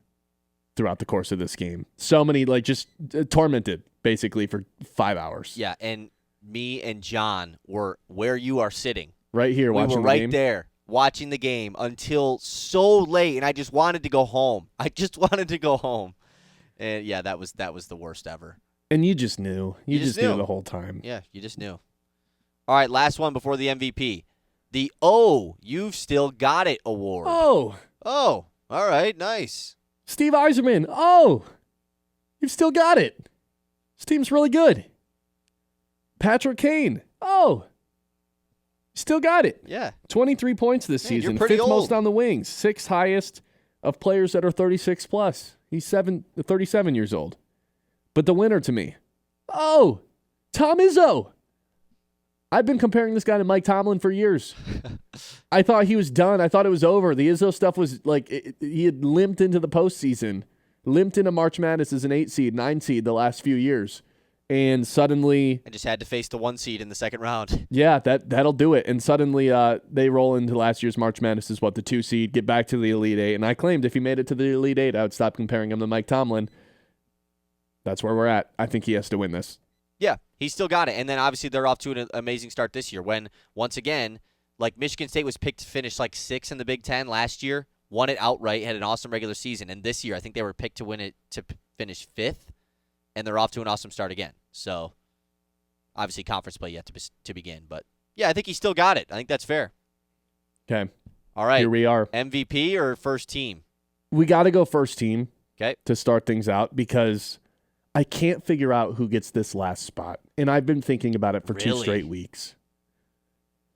throughout the course of this game. So many, like, just tormented, basically, for 5 hours. Yeah, and me and John were where you are sitting. Right here watching the game. We were right there watching the game until so late, and I just wanted to go home. And, yeah, that was the worst ever. And you just knew. You just knew the whole time. Yeah, you just knew. All right, last one before the MVP. The Oh, You've Still Got It award. Oh, all right, nice. Steve Yzerman, oh, you've still got it. This team's really good. Patrick Kane, Oh, still got it. Yeah. 23 points this Man, you're season. pretty Fifth old. most on the wings. Sixth highest of players that are 36 plus. He's 37 years old. But the winner to me. Oh, Tom Izzo. I've been comparing this guy to Mike Tomlin for years. I thought he was done. I thought it was over. The Izzo stuff was like he had limped into the postseason, limped into March Madness as an 8 seed, 9 seed the last few years. And suddenly, I just had to face the 1 seed in the second round. yeah, that'll do it. And suddenly they roll into last year's March Madness as the 2 seed, get back to the Elite Eight. And I claimed if he made it to the Elite Eight, I would stop comparing him to Mike Tomlin. That's where we're at. I think he has to win this. Yeah, he still got it. And then obviously they're off to an amazing start this year when, once again, like Michigan State was picked to finish like 6th in the Big Ten last year, won it outright, had an awesome regular season. And this year I think they were picked to win it to finish 5th, and they're off to an awesome start again. So obviously conference play yet to begin. But, yeah, I think he still got it. I think that's fair. Okay. All right. Here we are. MVP or first team? We got to go first team Okay. to start things out because I can't figure out who gets this last spot. And I've been thinking about it for 2 straight weeks.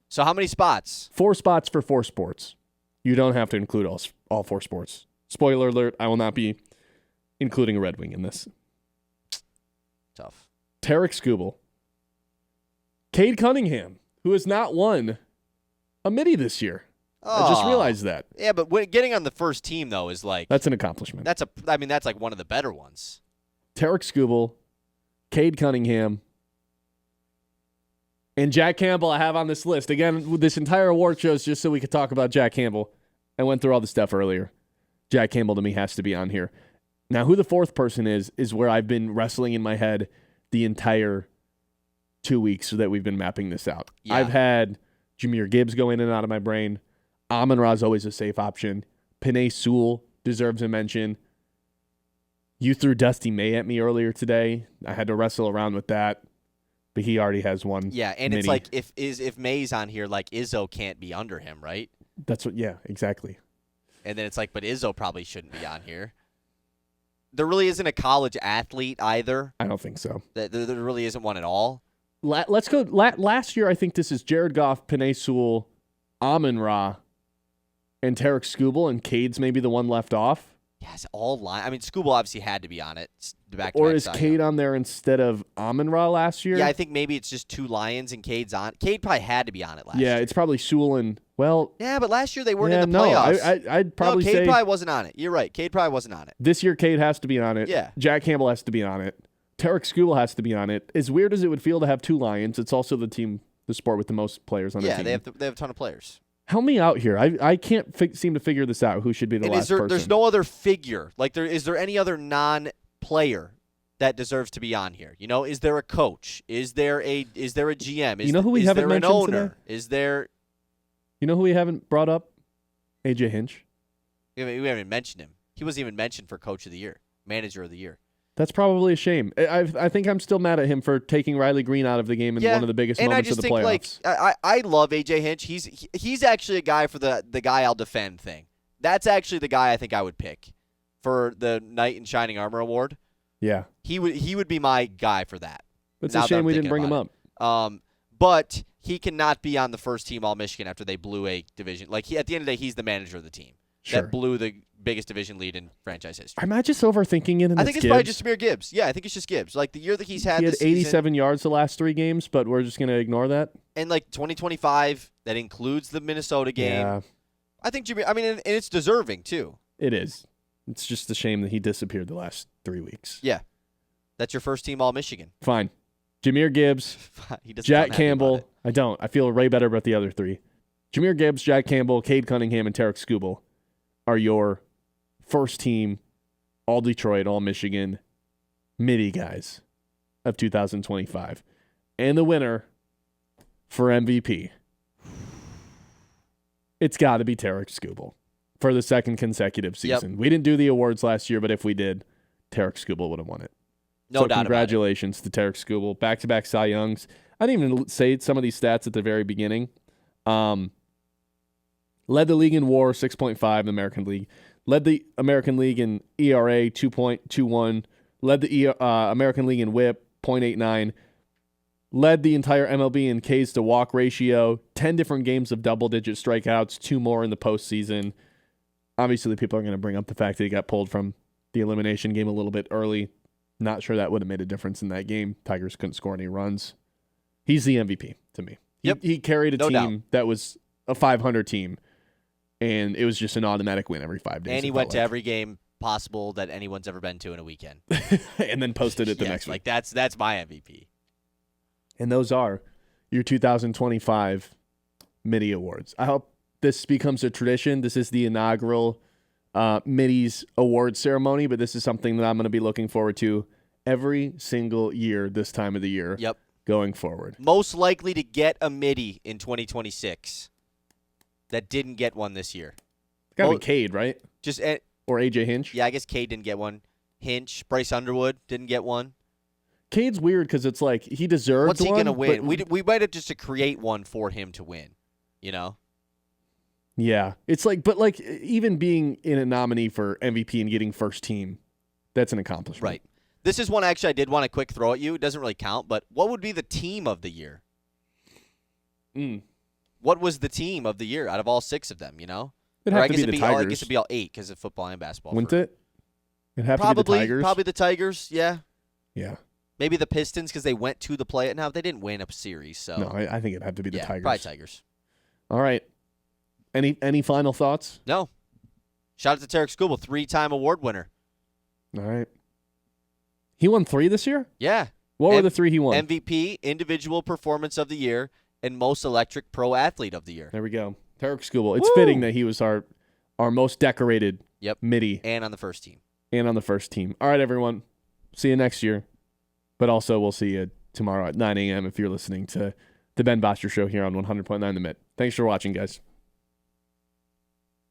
So how many spots? 4 spots for 4 sports. You don't have to include all 4 sports. Spoiler alert, I will not be including a Red Wing in this. Tough. Tarek Skubal. Cade Cunningham, who has not won a Mitty this year. I just realized that. Yeah, but getting on the first team, though, is like... That's an accomplishment. that's like one of the better ones. Tarek Skubal, Cade Cunningham, and Jack Campbell I have on this list. Again, this entire award show is just so we could talk about Jack Campbell. I went through all the stuff earlier. Jack Campbell, to me, has to be on here. Now, who the 4th person is where I've been wrestling in my head the entire 2 weeks that we've been mapping this out. Yeah. I've had Jahmyr Gibbs go in and out of my brain. Amon-Ra is always a safe option. Penei Sewell deserves a mention. You threw Dusty May at me earlier today. I had to wrestle around with that, but he already has one. Yeah, and Mitty. it's like if May's on here, like Izzo can't be under him, right? That's what. Yeah, exactly. And then it's like, but Izzo probably shouldn't be on here. There really isn't a college athlete either. I don't think so. There really isn't one at all. Let's go. Last year, I think this is Jared Goff, Penei Sewell, Amon-Ra, and Tarek Skubal, and Cade's maybe the one left off. Yes, all line. I mean, Skubal obviously had to be on it. Or is Cade on there instead of Amon-Ra last year? Yeah, I think maybe it's just 2 Lions and Cade's on. Cade probably had to be on it last year. Yeah, it's probably Sewell and, well... Yeah, but last year they weren't in the playoffs. I'd probably Cade say... probably wasn't on it. You're right. Cade probably wasn't on it. This year, Cade has to be on it. Yeah. Jack Campbell has to be on it. Tarek Skubal has to be on it. As weird as it would feel to have 2 Lions, it's also the sport with the most players on the team. Yeah, they have a ton of players. Help me out here. I can't seem to figure this out. Who should be the last person? There's no other figure. Like, is there any other non-player that deserves to be on here? You know, is there a coach? Is there a GM? You know who we haven't mentioned Is there an owner? today? Is there? You know who we haven't brought up? AJ Hinch. We haven't even mentioned him. He wasn't even mentioned for Coach of the Year, Manager of the Year. That's probably a shame. I think I'm still mad at him for taking Riley Green out of the game in one of the biggest moments of the playoffs. I love AJ Hinch. He's actually a guy for the guy I'll defend thing. That's actually the guy I think I would pick for the Knight in Shining Armor Award. Yeah. He would be my guy for that. It's a shame we didn't bring him up. But he cannot be on the first team All-Michigan after they blew a division. Like, at the end of the day, he's the manager of the team. Sure. That blew the biggest division lead in franchise history. Am I just overthinking it? I think it's probably just Jahmyr Gibbs. Yeah, I think it's just Gibbs. Like, the year that he's had he had this 87 yards the last 3 games, but we're just going to ignore that? And, like, 2025, that includes the Minnesota game. Yeah. I think Jahmyr, and it's deserving, too. It is. It's just a shame that he disappeared the last 3 weeks. Yeah. That's your first team All-Michigan. Fine. Jahmyr Gibbs, Jack Campbell. I don't. I feel way better about the other 3. Jahmyr Gibbs, Jack Campbell, Cade Cunningham, and Tarek Skubal are your first team All-Detroit, All-Michigan Mitty guys of 2025. And the winner for MVP, it's got to be Tarek Skubal for the 2nd consecutive season. Yep. We didn't do the awards last year, but if we did, Tarek Skubal would have won it. No doubt congratulations to Tarek Skubal. Back-to-back Cy Youngs. I didn't even say some of these stats at the very beginning. Led the league in WAR, 6.5 in the American League. Led the American League in ERA, 2.21. Led the American League in WHIP, 0.89. Led the entire MLB in Ks to walk ratio, 10 different games of double-digit strikeouts, 2 more in the postseason. Obviously, people are going to bring up the fact that he got pulled from the elimination game a little bit early. Not sure that would have made a difference in that game. Tigers couldn't score any runs. He's the MVP to me. Yep. He carried a No team doubt. that was a 500 team, and it was just an automatic win every 5 days. And he it went felt to like. every game possible that anyone's ever been to in a weekend. And then posted it the Yes, next week. like that's my MVP. And those are your 2025 Mitty Awards. I hope this becomes a tradition. This is the inaugural Mitty's award ceremony, but this is something that I'm going to be looking forward to every single year this time of the year. Yep. Going forward. Most likely to get a Mitty in 2026 that didn't get one this year. Got to be Cade, right? Just Or AJ Hinch. Yeah, I guess Cade didn't get one. Hinch, Bryce Underwood didn't get one. Cade's weird because it's like he deserved What's he one, gonna win? but- We might have just to create one for him to win. You know? Yeah. It's like, but like even being in a nominee for MVP and getting first team, that's an accomplishment. Right. This is one actually I did want to quick throw at you. It doesn't really count, but what would be the team of the year? What was the team of the year out of all 6 of them, you know? It'd Or have I to guess be the it'd be, I Tigers. guess it'd be all 8 because of football and basketball. Wouldn't it? It'd have to be the Tigers. Probably the Tigers, yeah. Yeah. Maybe the Pistons because they went to the play. Now, they didn't win a series, so. No, I think it'd have to be the yeah, Tigers. probably Tigers. All right. Any final thoughts? No. Shout out to Tarek Skubal, 3-time award winner. All right. He won 3 this year? Yeah. What were the 3 he won? MVP, Individual Performance of the Year, and Most Electric Pro Athlete of the Year. There we go. Tarek Skubal. It's Woo! fitting that he was our most decorated Mitty And on the first team. and on the first team. All right, everyone. See you next year. But also, we'll see you tomorrow at 9 a.m. if you're listening to the Ben Bosscher Show here on 100.9 The Mitt. Thanks for watching, guys.